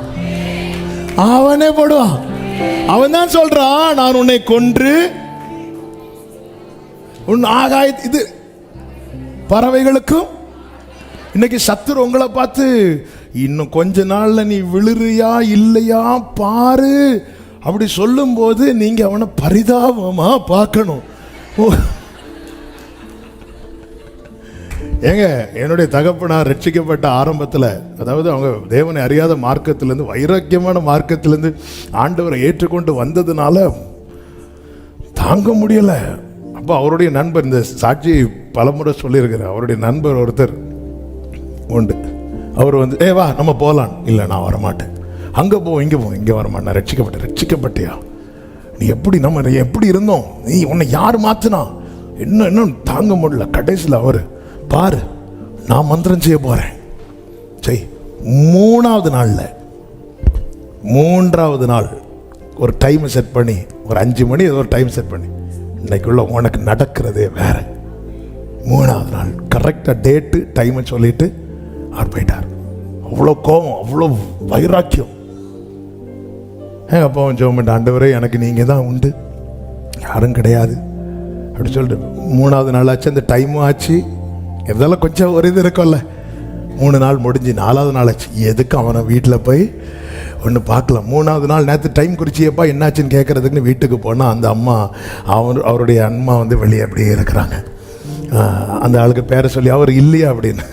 அவன் தான் சொல்றான், நான் உன்னை கொன்று உன் ஆகாய இது பறவைகளுக்கும். இன்னைக்கு சத்துரு உங்களை பார்த்து இன்னும் கொஞ்ச நாள்ல நீ விழுறியா இல்லையா பாரு அப்படி சொல்லும் போது நீங்க அவனை பரிதாபமா பார்க்கணும். ஏங்க, என்னுடைய தகப்பனார் ரட்சிக்கப்பட்ட ஆரம்பத்தில், அதாவது அவங்க தேவனை அறியாத மார்க்கத்திலேருந்து வைராக்கியமான மார்க்கத்திலேருந்து ஆண்டவரை ஏற்றுக்கொண்டு வந்ததுனால தாங்க முடியலை. அப்போ அவருடைய நண்பர், இந்த சாட்சியை பலமுறை சொல்லியிருக்கிறார், அவருடைய நண்பர் ஒருத்தர் உண்டு. அவர் வந்து வா நம்ம போகலான். இல்லை நான் வரமாட்டேன். அங்கே இங்கே இங்கே வரமாட்டேன். ரட்சிக்கப்பட்டியா? நீ எப்படி இருந்தோம்? நீ உன்னை யார் மாற்றினா? என்ன தாங்க முடியல. கடைசியில் அவர் பாரு, நான் மந்திரம் செய்ய போறேன். சரி, 3வது நாள் ஒரு டைம் செட் பண்ணி, ஒரு 5 மணி ஏதோ ஒரு டைம் செட் பண்ணி, இன்னைக்குள்ள உனக்கு நடக்கிறதே வேற. 3வது நாள் கரெக்டாக டேட்டு டைமை சொல்லிட்டு அவர் போயிட்டார். அவ்வளோ கோபம், அவ்வளோ வைராக்கியம். அப்பாவும் ஜெபம், ஆண்டவரே எனக்கு நீங்கள் தான் உண்டு, யாரும் கிடையாது அப்படி சொல்லிட்டு 3வது நாள் ஆச்சு. அந்த டைமும் ஆச்சு. இதெல்லாம் கொஞ்சம் ஒரு இது இருக்கும்ல. 3 நாள் முடிஞ்சு 4வது நாள் ஆச்சு. எதுக்கு அவனை வீட்டில் போய் ஒன்று பார்க்கலாம். 3வது நாள் நேற்று டைம் குறிச்சியப்பா என்னாச்சுன்னு கேட்குறதுக்குன்னு வீட்டுக்கு போனால் அந்த அம்மா அவருடைய அம்மா வந்து வெளியே அப்படியே இருக்கிறாங்க. அந்த ஆளுக்கு பேரை சொல்லி, அவர் இல்லையா அப்படின்னு.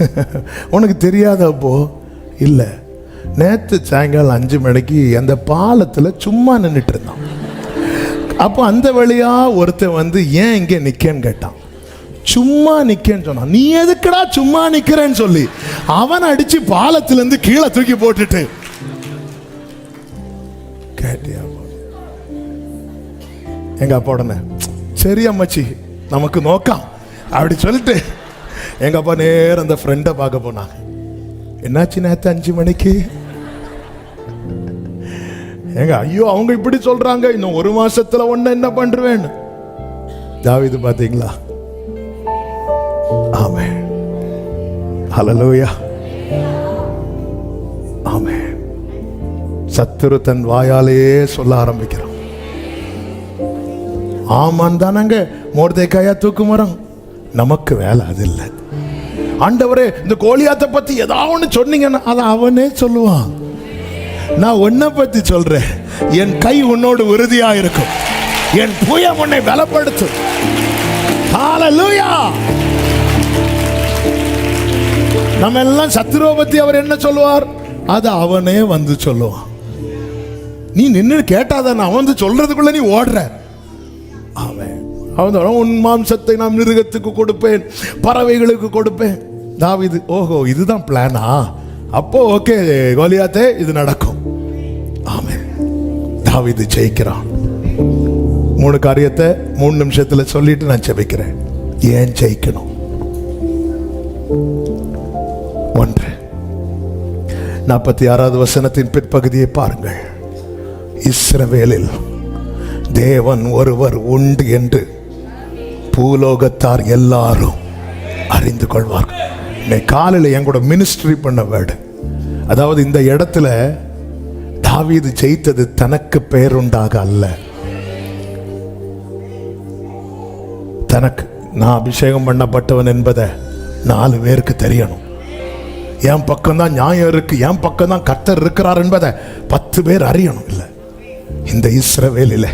உனக்கு தெரியாத அப்போ? இல்லை, நேற்று சாயங்காலம் 5 மணிக்கு அந்த பாலத்தில் சும்மா நின்றுட்டு இருந்தான். அப்போ அந்த வழியா ஒருத்தன் வந்து ஏன் இங்கே நிற்கன்னு கேட்டான். சும்மா நிக்கன்னு சொன்னான். நீ எதுக்குடா சும்மா நிக்கிறேன்னு சொல்லி அவன் அடிச்சு பாலத்திலிருந்து கீழே தூக்கி போட்டுட்டு கேட்டியா? எங்க அப்பா உடனே சரி அம்மாச்சி நமக்கு நோக்கம் அப்படி சொல்லிட்டு எங்க அப்பா நேரம் அந்த ஃப்ரெண்டை பார்க்க போனாங்க. என்னாச்சு நேற்று 5 மணிக்கு? ஏங்க ஐயோ அவங்க இப்படி சொல்றாங்க, இன்னும் 1 மாசத்துல ஒன்னு என்ன பண்றேன்னு. தாவீது பாத்தீங்களா? ஆமென், ஹல்லேலூயா, ஆமென். சத்துரு தன் வாயாலேயே சொல்ல ஆரம்பிக்கிறான். ஆமான் தானங்க மொர்தெக்காயா தூக்கு மரம், நமக்கு வேலை அது இல்லை. ஆண்டவரே இந்த கோலியாத்தை பத்தி ஏதாவது ஒன்று சொன்னீங்கன்னா அதை அவனே சொல்லுவான். நான் உன்னை பத்தி சொல்றேன், என் கை உன்னோடு உறுதியா இருக்கும், என் புயம் உன்னை பலப்படுத்தும். ஹல்லேலூயா. நம்ம எல்லாம் சத்துருவை பத்தி அவர் என்ன சொல்லுவார், அது அவனே வந்து சொல்லுவான். நீ நின்று கேட்டாதான் அவன் வந்து சொல்றதுக்குள்ள நீ ஓடுற. அவன் உன் மாம்சத்தை நான் மிருகத்துக்கு கொடுப்பேன், பறவைகளுக்கு கொடுப்பேன். தாவீது ஓஹோ இதுதான் பிளானா, அப்போ ஓகே கோலியாத்தே இது நடக்கும். ஆமென். தாவீது ஜெயிக்கிறான். 3 காரியத்தை 3 நிமிஷத்துல சொல்லிட்டு நான் ஜெபிக்கிறேன். ஏன் ஜெயிக்கணும்? 1, 46வது வசனத்தின் பிற்பகுதியை பாருங்கள். இஸ்ரவேலில் தேவன் ஒருவர் உண்டு என்று பூலோகத்தார் எல்லாரும் அறிந்து கொள்வார்கள். இன்னைக்கு காலையில் என் கூட மினிஸ்ட்ரி பண்ண வேர்டு, அதாவது இந்த இடத்துல தாவீது ஜெயித்தது தனக்கு பெயருண்டாக அல்ல. தனக்கு நான் அபிஷேகம் பண்ணப்பட்டவன் என்பதை 4 பேருக்கு தெரியணும். என் பக்கம்தான் நியாயம் இருக்கு, என் பக்கம்தான் கர்த்தர் இருக்கிறார் என்பதை 10 பேர் அறியணும். இல்லை, இந்த இஸ்ரவேலில்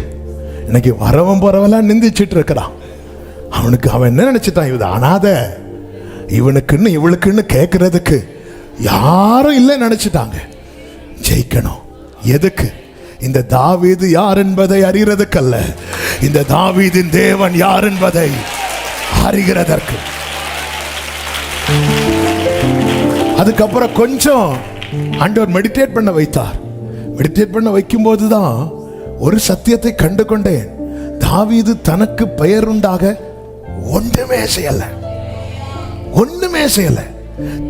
இன்னைக்கு வரவன் போறவெல்லாம் நிந்திச்சிட்டு இருக்கிறான். அவனுக்கு அவன் என்ன நினைச்சிட்டான், இது அனாதை, இவனுக்குன்னு இவளுக்குன்னு கேட்கறதுக்கு யாரும் இல்லை நினைச்சிட்டாங்க. ஜெயிக்கணும். எதுக்கு? இந்த தாவீது யார் என்பதை அறிகிறதுக்கல்ல, இந்த தாவீதின் தேவன் யார் என்பதை அறிகிறதற்கு. அதுக்கப்புறம் கொஞ்சம் ஆண்டவர் மெடிடேட் பண்ண வைத்தார். மெடிடேட் பண்ண வைக்கும் போதுதான் ஒரு சத்தியத்தை கண்டு கொண்டேன். தாவீது தனக்கு பெயர் உண்டாக ஒன்றுமே செய்யல, ஒண்ணுமே செய்யல.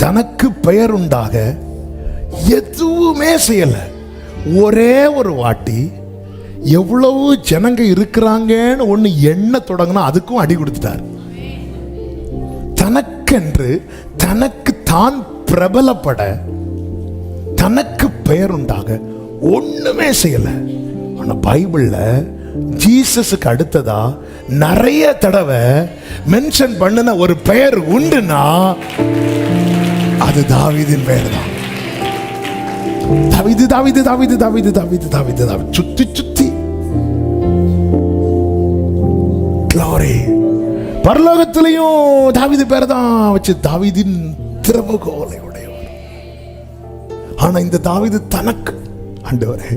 தனக்கு பெயர் உண்டாக எதுவுமே செய்யல. ஒரே ஒரு வாட்டி எவ்வளவு ஜனங்க இருக்கிறாங்கன்னு ஒண்ணு எண்ண தொடங்கினா அதுக்கும் அடி கொடுத்துட்டார். தனக்கென்று தனக்கு தான் பிரபலப்பட தனக்கு பெயர் உண்டாக ஒண்ணுமே செய்யல. ஆனா பைபிள்ல ஜீசஸுக்கு அடுத்ததா நிறைய தடவை மென்ஷன் பண்ணின ஒரு பெயர் உண்டுன்னா அது தாவீதின் பெயர் தான். தாவீது தாவீது தாவீது தாவீது தாவீது தாவீது தாவீது, சுத்தி சுத்தி க்ளோரி. பரலோகத்திலையும் தாவீது பேர் தான் வச்சு, தாவீதின் திறவுகோலை உடையவர். ஆனா இந்த தாவீது தனக்கு, ஆண்டவரே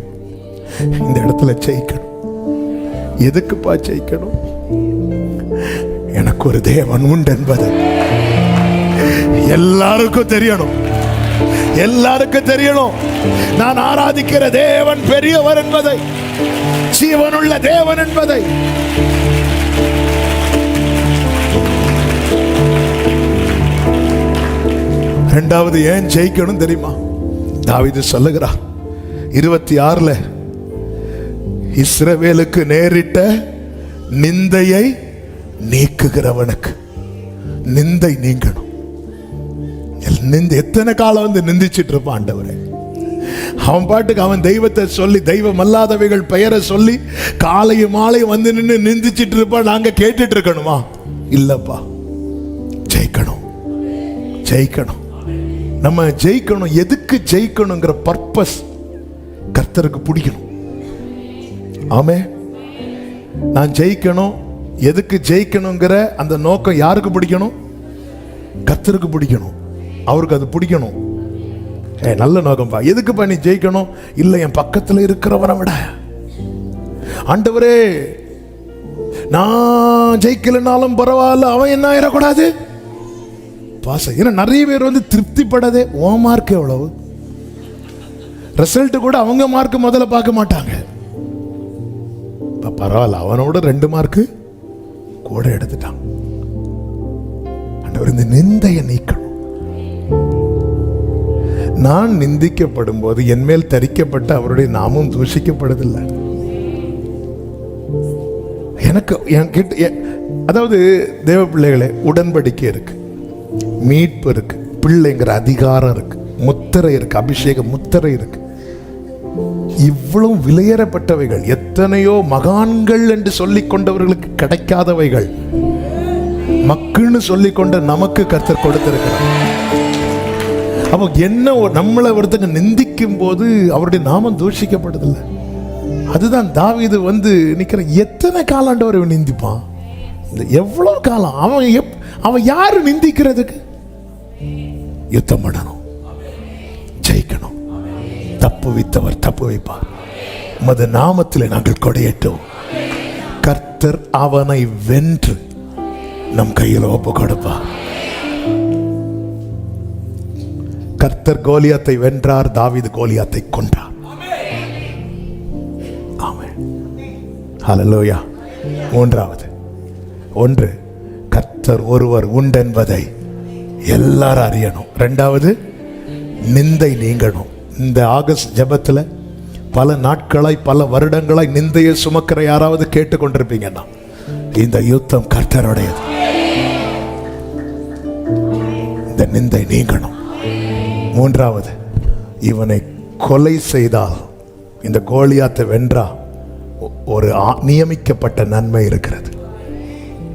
இந்த இடத்துல ஜெயிக்கணும். எதுக்குப்பா ஜெயிக்கணும்? எனக்கு ஒரு தேவன் உண்டு என்பது எல்லாருக்கும் தெரியணும், எல்லாருக்கும் தெரியணும். நான் ஆராதிக்கிற தேவன் பெரியவர் என்பதை, ஜீவனுள்ள தேவன் என்பதை. இரண்டாவது ஏன் ஜெயிக்கணும் தெரியுமா? தாவீது சொல்லுகிறார் 26 இஸ்ரவேலுக்கு நேரிட்ட நிந்தையை நீக்குகிறவனுக்கு நிந்தை நீங்கணும். எத்தனை காலம் வந்து நிந்திச்சிட்டு இருப்பான் ஆண்டவரே. அவன் பாட்டுக்கு அவன் தெய்வத்தை சொல்லி, தெய்வம் அல்லாதவைகள் பெயரை சொல்லி காலையும் மாலையும் வந்து நின்று நிந்திச்சிட்டு இருப்பான். நாங்க கேட்டுட்டு இருக்கணுமா? இல்லப்பா, ஜெயிக்கணும், ஜெயிக்கணும். நம்ம ஜெயிக்கணும். எதுக்கு ஜெயிக்கணுங்கிற பர்பஸ் கர்த்தருக்கு பிடிக்கணும். ஆமே, நான் ஜெயிக்கணும், எதுக்கு ஜெயிக்கணுங்கிற அந்த நோக்கம் யாருக்கு பிடிக்கணும்? கர்த்தருக்கு பிடிக்கணும். அவருக்கு அது பிடிக்கணும். நல்ல நோக்கம்பா. எதுக்குப்பா நீ ஜெயிக்கணும்? இல்லை, என் பக்கத்தில் இருக்கிறவனை விட. ஆண்டவரே, நான் ஜெயிக்கலனாலும் பரவாயில்ல, அவன் என்ன ஆயிடக்கூடாது பாச. ஏன்னா நிறைய பேர் வந்து திருப்திப்படாதே, ஓ மார்க் எவ்வளவு, ரிசல்ட் கூட அவங்க மார்க் முதல்ல பார்க்க மாட்டாங்க. பரவாயில்ல, அவனோட 2 மார்க்கு கூட எடுத்துட்டான். ஆண்டவர் இந்த நிந்தையை நீக்கணும். நான் நிந்திக்கப்படும் போது என் மேல் தரிக்கப்பட்ட அவருடைய நாமும் தூஷிக்கப்படுதில்லை. எனக்கு என்கிட்ட, அதாவது தேவ பிள்ளைகளே, உடன்படிக்கை இருக்கு, மீட்பு இருக்கு, பிள்ளைங்கிற அதிகாரம் இருக்கு, முத்திரை இருக்கு, அபிஷேக முத்திரை இருக்கு. இவ்வளவு விலையேறப்பட்டவைகள், எத்தனையோ மகான்கள் என்று சொல்லிக் கொண்டவர்களுக்கு கிடைக்காதவைகள் மக்கள்னு சொல்லிக் கொண்ட நமக்கு கர்த்தர் கொடுத்திருக்கிறார். அப்போ என்ன, நம்மளை ஒருத்தங்க நிந்திக்கும் போது அவருடைய நாமம் தூஷிக்கப்படுதில்லை. அதுதான் தாவீது வந்து நிக்கிற. எத்தனை காலாண்டவர் இவன் நிந்திப்பான்? எவ்வளவு காலம்? அவன் யாரு நிந்திக்கிறதுக்கு? யுத்தம் பண்ணணும், ஜெயிக்கணும். தப்பு வைத்தவர் தப்பு வைப்பார். உமது நாமத்தில் நாங்கள் கொடையேற்றோம். கர்த்தர் அவனை வென்று நம் கையில் ஒப்பு கொடுப்பார். கர்த்தர் கோலியாத்தை வென்றார், தாவீது கோலியாத்தை கொன்றார். ஆமென், ஹல்லேலூயா. மூன்றாவது, ஒன்று, கர்த்தர் ஒருவர் உண்டென்பதை எல்லாரும் அறியணும். இரண்டாவது, நிந்தை நீங்கணும். இந்த ஆகஸ்ட் ஜெபத்தில் பல நாட்களாய், பல வருடங்களாய் நிந்தையை சுமக்கிற யாராவது கேட்டுக்கொண்டிருப்பீங்கன்னா, இந்த யுத்தம் கர்த்தருடையது. இந்த நிந்தை நீங்கணும். மூன்றாவது, இவனை கொலை செய்தால், இந்த கோலியாத்தை வென்றா ஒரு நியமிக்கப்பட்ட நன்மை இருக்கிறது.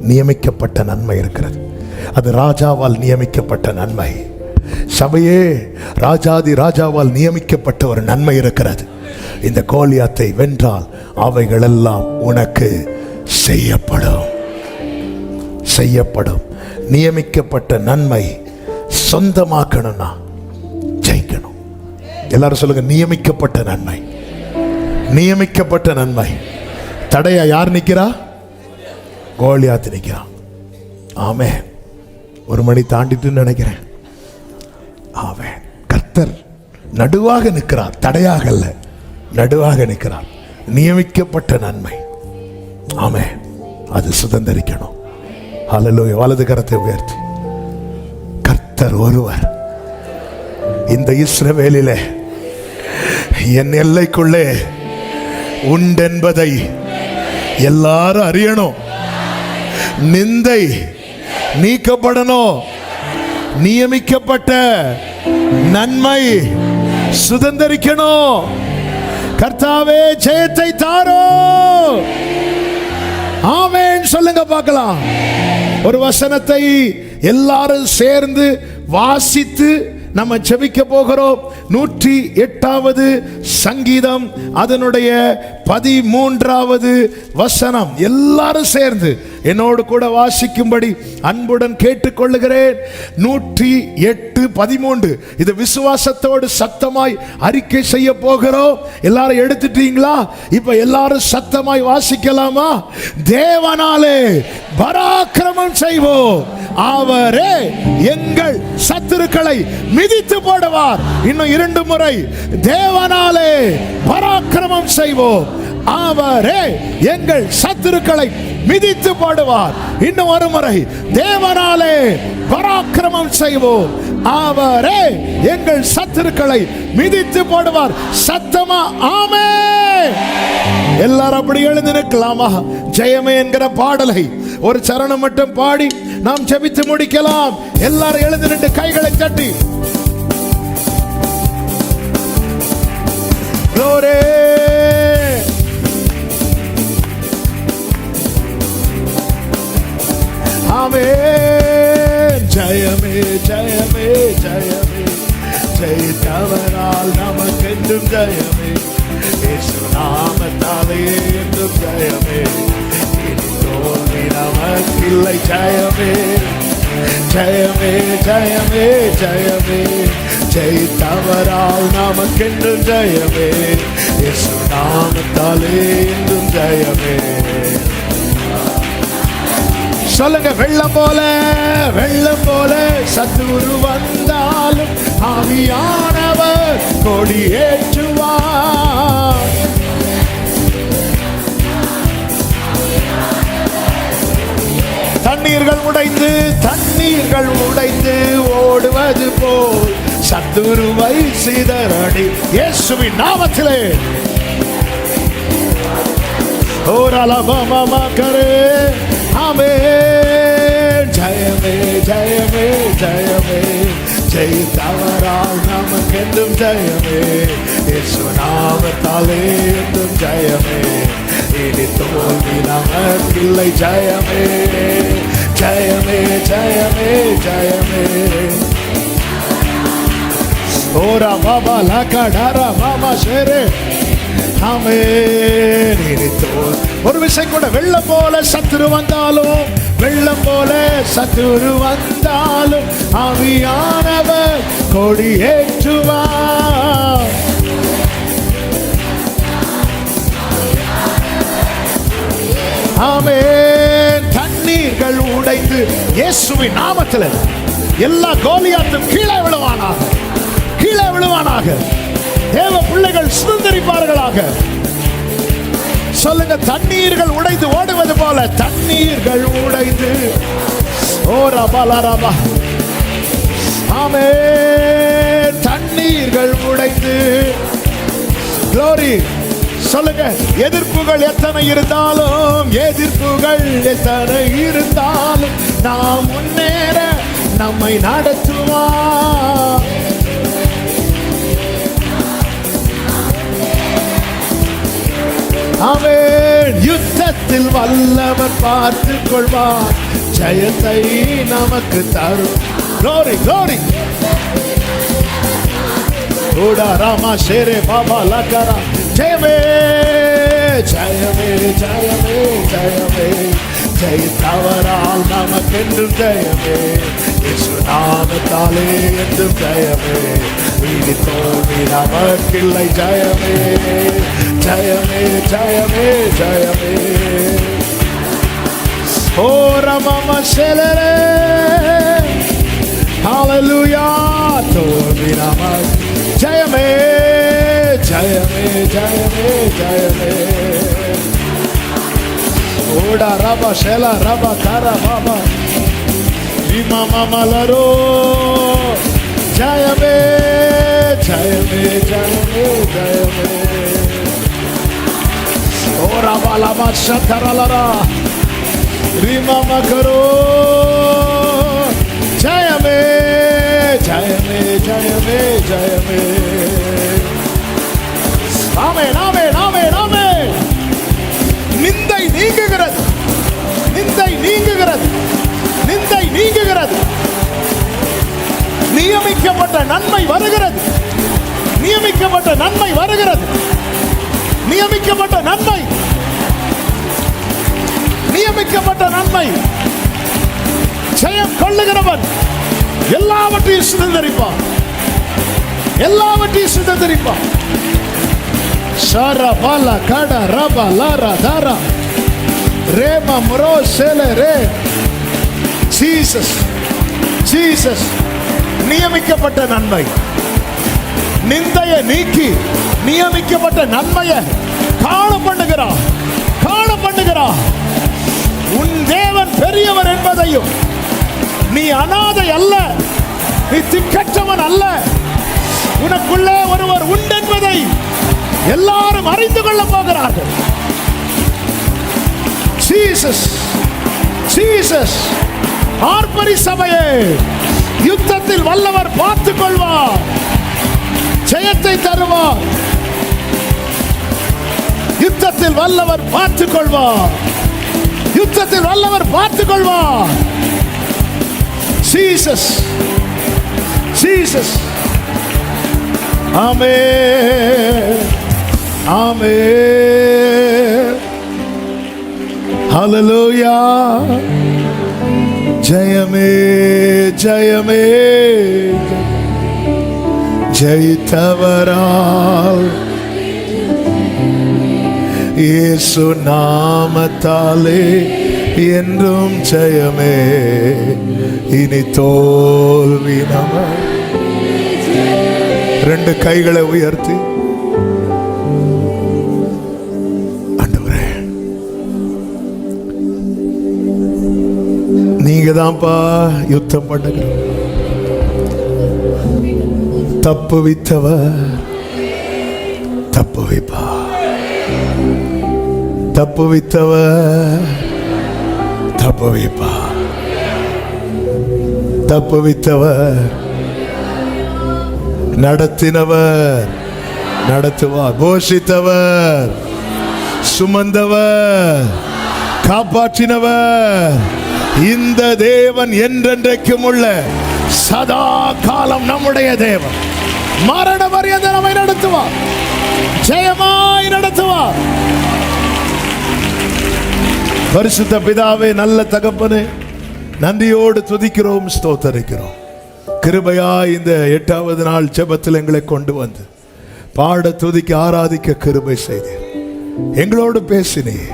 நியமிக்கப்பட்ட நன்மை இருக்கிறது. அது ராஜாவால் நியமிக்கப்பட்ட நன்மை. சபையே, ராஜாதி ராஜாவால் நியமிக்கப்பட்ட ஒரு நன்மை இருக்கிறது. இந்த கோலியாத்தை வென்றால் அவைகளெல்லாம் உனக்கு செய்யப்படும். செய்யப்படும். நியமிக்கப்பட்ட நன்மை சொந்தமாக்கணும்னா ஜெயிக்கணும். எல்லாரும் சொல்லுங்க, நியமிக்கப்பட்ட நன்மை. நியமிக்கப்பட்ட நன்மை. தடையா யார் நிக்கிறா? கோலியாத் நிக்கிறான். ஆமென். 1 மணி தாண்டிட்டு நினைக்கிறேன். ஆமென். கர்த்தர் நடுவாக நிற்கிறார், தடையாக அல்ல, நடுவாக நிற்கிறார். நியமிக்கப்பட்ட நன்மை. ஆமென். அது சுதந்தரிக்கணும். ஹல்லேலூயா. வலது கரத்தை உயர்த்தி, கர்த்தர் ஒருவர் இந்த இஸ்ரவேலிலே என் எல்லைக்குள்ளே உண்டென்பதை எல்லாரும் அறியணும். நிந்தை நீக்கப்படணும். நியமிக்கப்பட்ட நன்மை சுதந்தரிக்கணும். கர்த்தாவே ஜெயத்தை தாரோ. ஆமென் சொல்லுங்க பார்க்கலாம். ஒரு வசனத்தை எல்லாரும் சேர்ந்து வாசித்து நம்ம ஜெபிக்க போகிறோம். 108வது சங்கீதம் அதனுடைய 13வது வசனம். எல்லாரும் சேர்ந்து என்னோடு கூட வாசிக்கும்படி அன்புடன் கேட்டுக்கொள்ளுகிறேன். 108:13. இது விசுவாசத்தோடு சத்தமாய் அறிக்கை செய்ய போகிறோம். எல்லாரும் எடுத்துட்டீங்களா? இப்ப எல்லாரும் சத்தமாய் வாசிக்கலாமா? தேவனாலே பராக்கிரமம் செய்வோம், அவரே எங்கள் சத்துருக்களை மிதித்து போடுவார். இன்னும் 2 முறை. தேவனாலே பராக்கிரமம் செய்வோம், அவரே எங்கள் சத்துருக்களை மிதித்து போடுவார். இன்னும் 1 முறை. தேவனாலே பராக்கிரமம் செய்வோம், அவரே எங்கள் சத்துருக்களை மிதித்து போடுவார். சத்தமா ஆமென். எல்லாரும் அப்படி எழுந்து நிற்கலாமா? ஜெயமே என்கிற பாடலை ஒரு சரணம் மட்டும் பாடி நாம் ஜெபித்து முடிக்கலாம். எல்லாரும் எழுந்து நின்று கைகளை தட்டி glory. ஆமென். ஜெயமே ஜெயமே ஜெயமே, ஜெயித்தவரால் நமக்கென்றும் ஜெயமே. இயேசு நாமத்தாலே என்றும் ஜெயமே. இனி தோல்வி நமக்கில்லை. ஜெயமே ஜெயமே ஜெயமே ஜெயமே, ஜெயித்தவரால் நமக்கென்றும் ஜெயமே. இயேசு நாமத்தாலே என்றும் ஜெயமே. சொல்லுங்க, வெள்ளம் போல வெள்ளம் போல சத்துரு வந்தாலும் ஆவியானவர் கொடியேற்றுவார். தண்ணீர்கள் உடைந்து ஓடுவது போல் சத்துருவை சிதறடி இயேசுவின் நாமத்திலே. ஓரலபம கரே. ஆமென். ஜெயமே ஜெயமே ஜெயமே, ஜெயித்தவரால் நமக்கென்றும் ஜெயமே. இயேசு நாமத்தாலே என்றும் ஜெயமே. இனி தோல்வி நமக்கில்லை. ஜெயமே ஜெயமே ஜெயமே ஜெயமே. ஓரா பாபா லகடரா மாமா ஷேரே. ஆமென். இனி தோல் ஒரு விஷயம் கூட. வெள்ளம் போல சத்துரு வந்தாலும், வெள்ளம் போல சத்துரு வந்தாலும் ஆவியானவர் கொடியேற்றுவார். ஆமென். தண்ணீர்கள் உடைந்து இயேசுவின் நாமத்தில் எல்லா கோலியாத்தும் கீழே விழுவானாக, கீழே விழுவானாக. தேவ பிள்ளைகள் சுதந்தரிப்பார்களாக. சொல்லுங்க, தண்ணீர்கள் உடைந்து ஓடுவது போல. தண்ணீர்கள் உடைந்து ஓரபலரபா. ஆமென். தண்ணீர்கள் உடைந்து. glory. சொல்லுங்க. எதிர்ப்புகள் எத்தனை இருந்தாலும், எதிர்ப்புகள் எத்தனை இருந்தாலும் நாம் முன்னேற நம்மை நடத்துவார். ஆமென். யுத்தத்தில் வல்லவர் பார்த்துக் கொள்வார், ஜெயத்தை நமக்கு தரும். Glory, glory. ஓடா ராமா ஷேரே பாபா லக்கரா. ஜெயமே ஜெயமே ஜெயமே ஜெயமே, ஜெயித்தவரால் நமக்கென்றும் ஜெயமே. இயேசு நாமத்தாலே என்றும் ஜெயமே. இனி தோல்வி நமக்கில்லை. ஜெயமே ஜெயமே ஜெயமே ஜெயமே. ஓ ரமம ஷெலரே ஹalleluya. தோல்வி நமக்கு ஜெயமே ஜெயமே ஜெயமே ஜெயமே. ஓடா ரபா ஷெலா ரபா கரா பாபா விமாமா மலரோ. ஜெயமே ஜெயமே ஜெயமே ஜெயமே. ஓ ரபா லபா ஷதரலரா விமாமா கரோ. ஜெயமே ஜெயமே ஜெயமே ஜெயமே. ஆமென் ஆமென் ஆமென் ஆமென். நிந்தை நீங்குகிறது, நிந்தை நீங்குகிறது, நிந்தை நீங்குகிறது. நியமிக்கப்பட்ட நன்மை வருகிறது, நியமிக்கப்பட்ட நன்மை வருகிறது, நியமிக்கப்பட்ட நன்மை, நியமிக்கப்பட்ட நன்மை. ஜெயம் கொள்ளுகிறவன் எல்லாவற்றையும் சுதந்தரிப்பான், எல்லாவற்றையும் சுதந்தரிப்பான். ஷாரா பாலா காடா ரபா லாரா தாரா ரேமா மரோ சேலே ரே. Jesus Jesus. நியமிக்கப்பட்ட நன்மை, நிந்தையை நீக்கி நியமிக்கப்பட்ட நன்மையை காண பண்ணுகிறார், காண பண்ணுகிறார். உன் தேவன் பெரியவர் என்பதையும், நீ அனாதை அல்ல, நீ திக்கற்றவன் அல்ல, உனக்குள்ளே ஒருவர் உண்டென்பதை எல்லாரும் அறிந்து கொள்ள போகிறார்கள். Jesus Jesus. ஆர்ப்பரி சபையே, யுத்தத்தில் வல்லவர் பார்த்துக் கொள்வார், ஜெயத்தை தருவார். யுத்தத்தில் வல்லவர் பார்த்துக் கொள்வார், யுத்தத்தில் வல்லவர் பார்த்துக் கொள்வார். Jesus Jesus. Amen amen. Hallelujah. ஜெயமே ஜெயமே. ஜெயித்தவரால் இயேசு நாமத்தாலே என்றும் ஜெயமே. இனி தோல்வி நம. ரெண்டு கைகளை உயர்த்தி, ஆண்டவரே நீங்க தான்ப்பா யுத்தம் பண்ணுங்க. தப்பு வித்தவர் தப்பு வைப்பா, தப்பு வித்தவர் தப்பு வைப்பா, தப்பு வித்தவர் நடத்தினவர் நடத்துவார். போஷித்தவர், சுமந்தவர், காப்பாற்றினவர் இந்த தேவன் என்றென்றைக்கும் உள்ள சதா காலம் நம்முடைய தேவன். மரண பரியந்த நம்மை நடத்துவார், ஜெயமாய் நடத்துவார். பரிசுத்த பிதாவே, நல்ல தகப்பனே, நன்றியோடு துதிக்கிறோம், ஸ்தோத்தரிக்கிறோம். கிருபையா இந்த 8வது நாள் ஜெபத்தில் எங்களை கொண்டு வந்து பாட, துதிக்க, ஆராதிக்க கிருபை செய்தீர். எங்களோடு பேசினீர்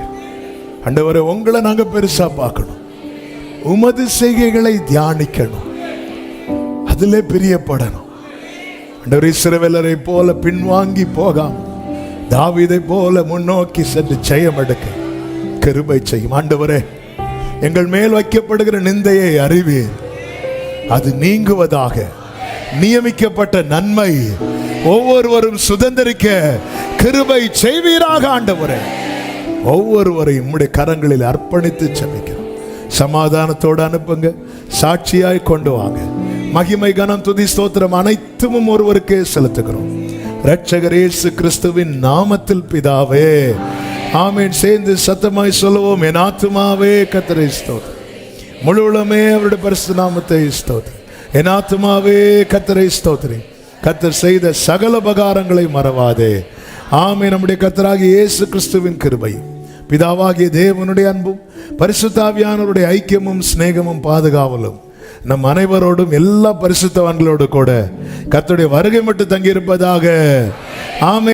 ஆண்டவரே. உங்களை நாங்க பெருசா பார்க்கணும், உமது செய்கைகளை தியானிக்கணும், அதிலே பிரியப்படணும் ஆண்டவரே. இஸ்ரவேலரை போல பின்வாங்கி போகாம தாவீதை போல முன்னோக்கி சென்று ஜெயம் எடுக்க கிருபை செய்யும் ஆண்டவரே. எங்கள் மேல் வைக்கப்படுகிற நிந்தையை அறிவீர், அது நீங்குவதாக. நியமிக்கப்பட்ட நன்மை ஒவ்வொருவரும் சுதந்திரிக்க கிருபை செய்வீராக ஆண்டவரே. ஒவ்வொருவரையும் உம்முடைய கரங்களில் அர்ப்பணித்து ஜெபிக்கிறோம். சமாதானத்தோடு அனுப்புங்க, சாட்சியாய் கொண்டு வாங்க. மகிமை கனம் துதி ஸ்தோத்திரம் அனைத்தும் ஒருவருக்கே செலுத்துகிறோம். இரட்சகர் இயேசு கிறிஸ்துவின் நாமத்தில் பிதாவே, ஆமென். சேர்ந்து சத்தமாய் சொல்லுவோம், என் ஆத்துமாவே கர்த்தரை ஸ்தோத்திரம், முழு உள்ளமே அவருடைய பரிசுத்த நாமத்தை ஸ்தோத்திரம். என் ஆத்துமாவே கர்த்தரை ஸ்தோத்திரி, கர்த்தர் செய்த சகல உபகாரங்களை மறவாதே. ஆமென். நம்முடைய கர்த்தராகிய இயேசு கிறிஸ்துவின் கிருபையும் பிதாவாகிய தேவனுடைய அன்பும் பரிசுத்த ஆவியானவருடைய ஐக்கியமும் சிநேகமும் பாதுகாவலும் நம் அனைவரோடும் எல்லா பரிசுத்தவான்களோடு கூட கர்த்தருடைய வருகை மட்டும் தங்கியிருப்பதாக. ஆமென்.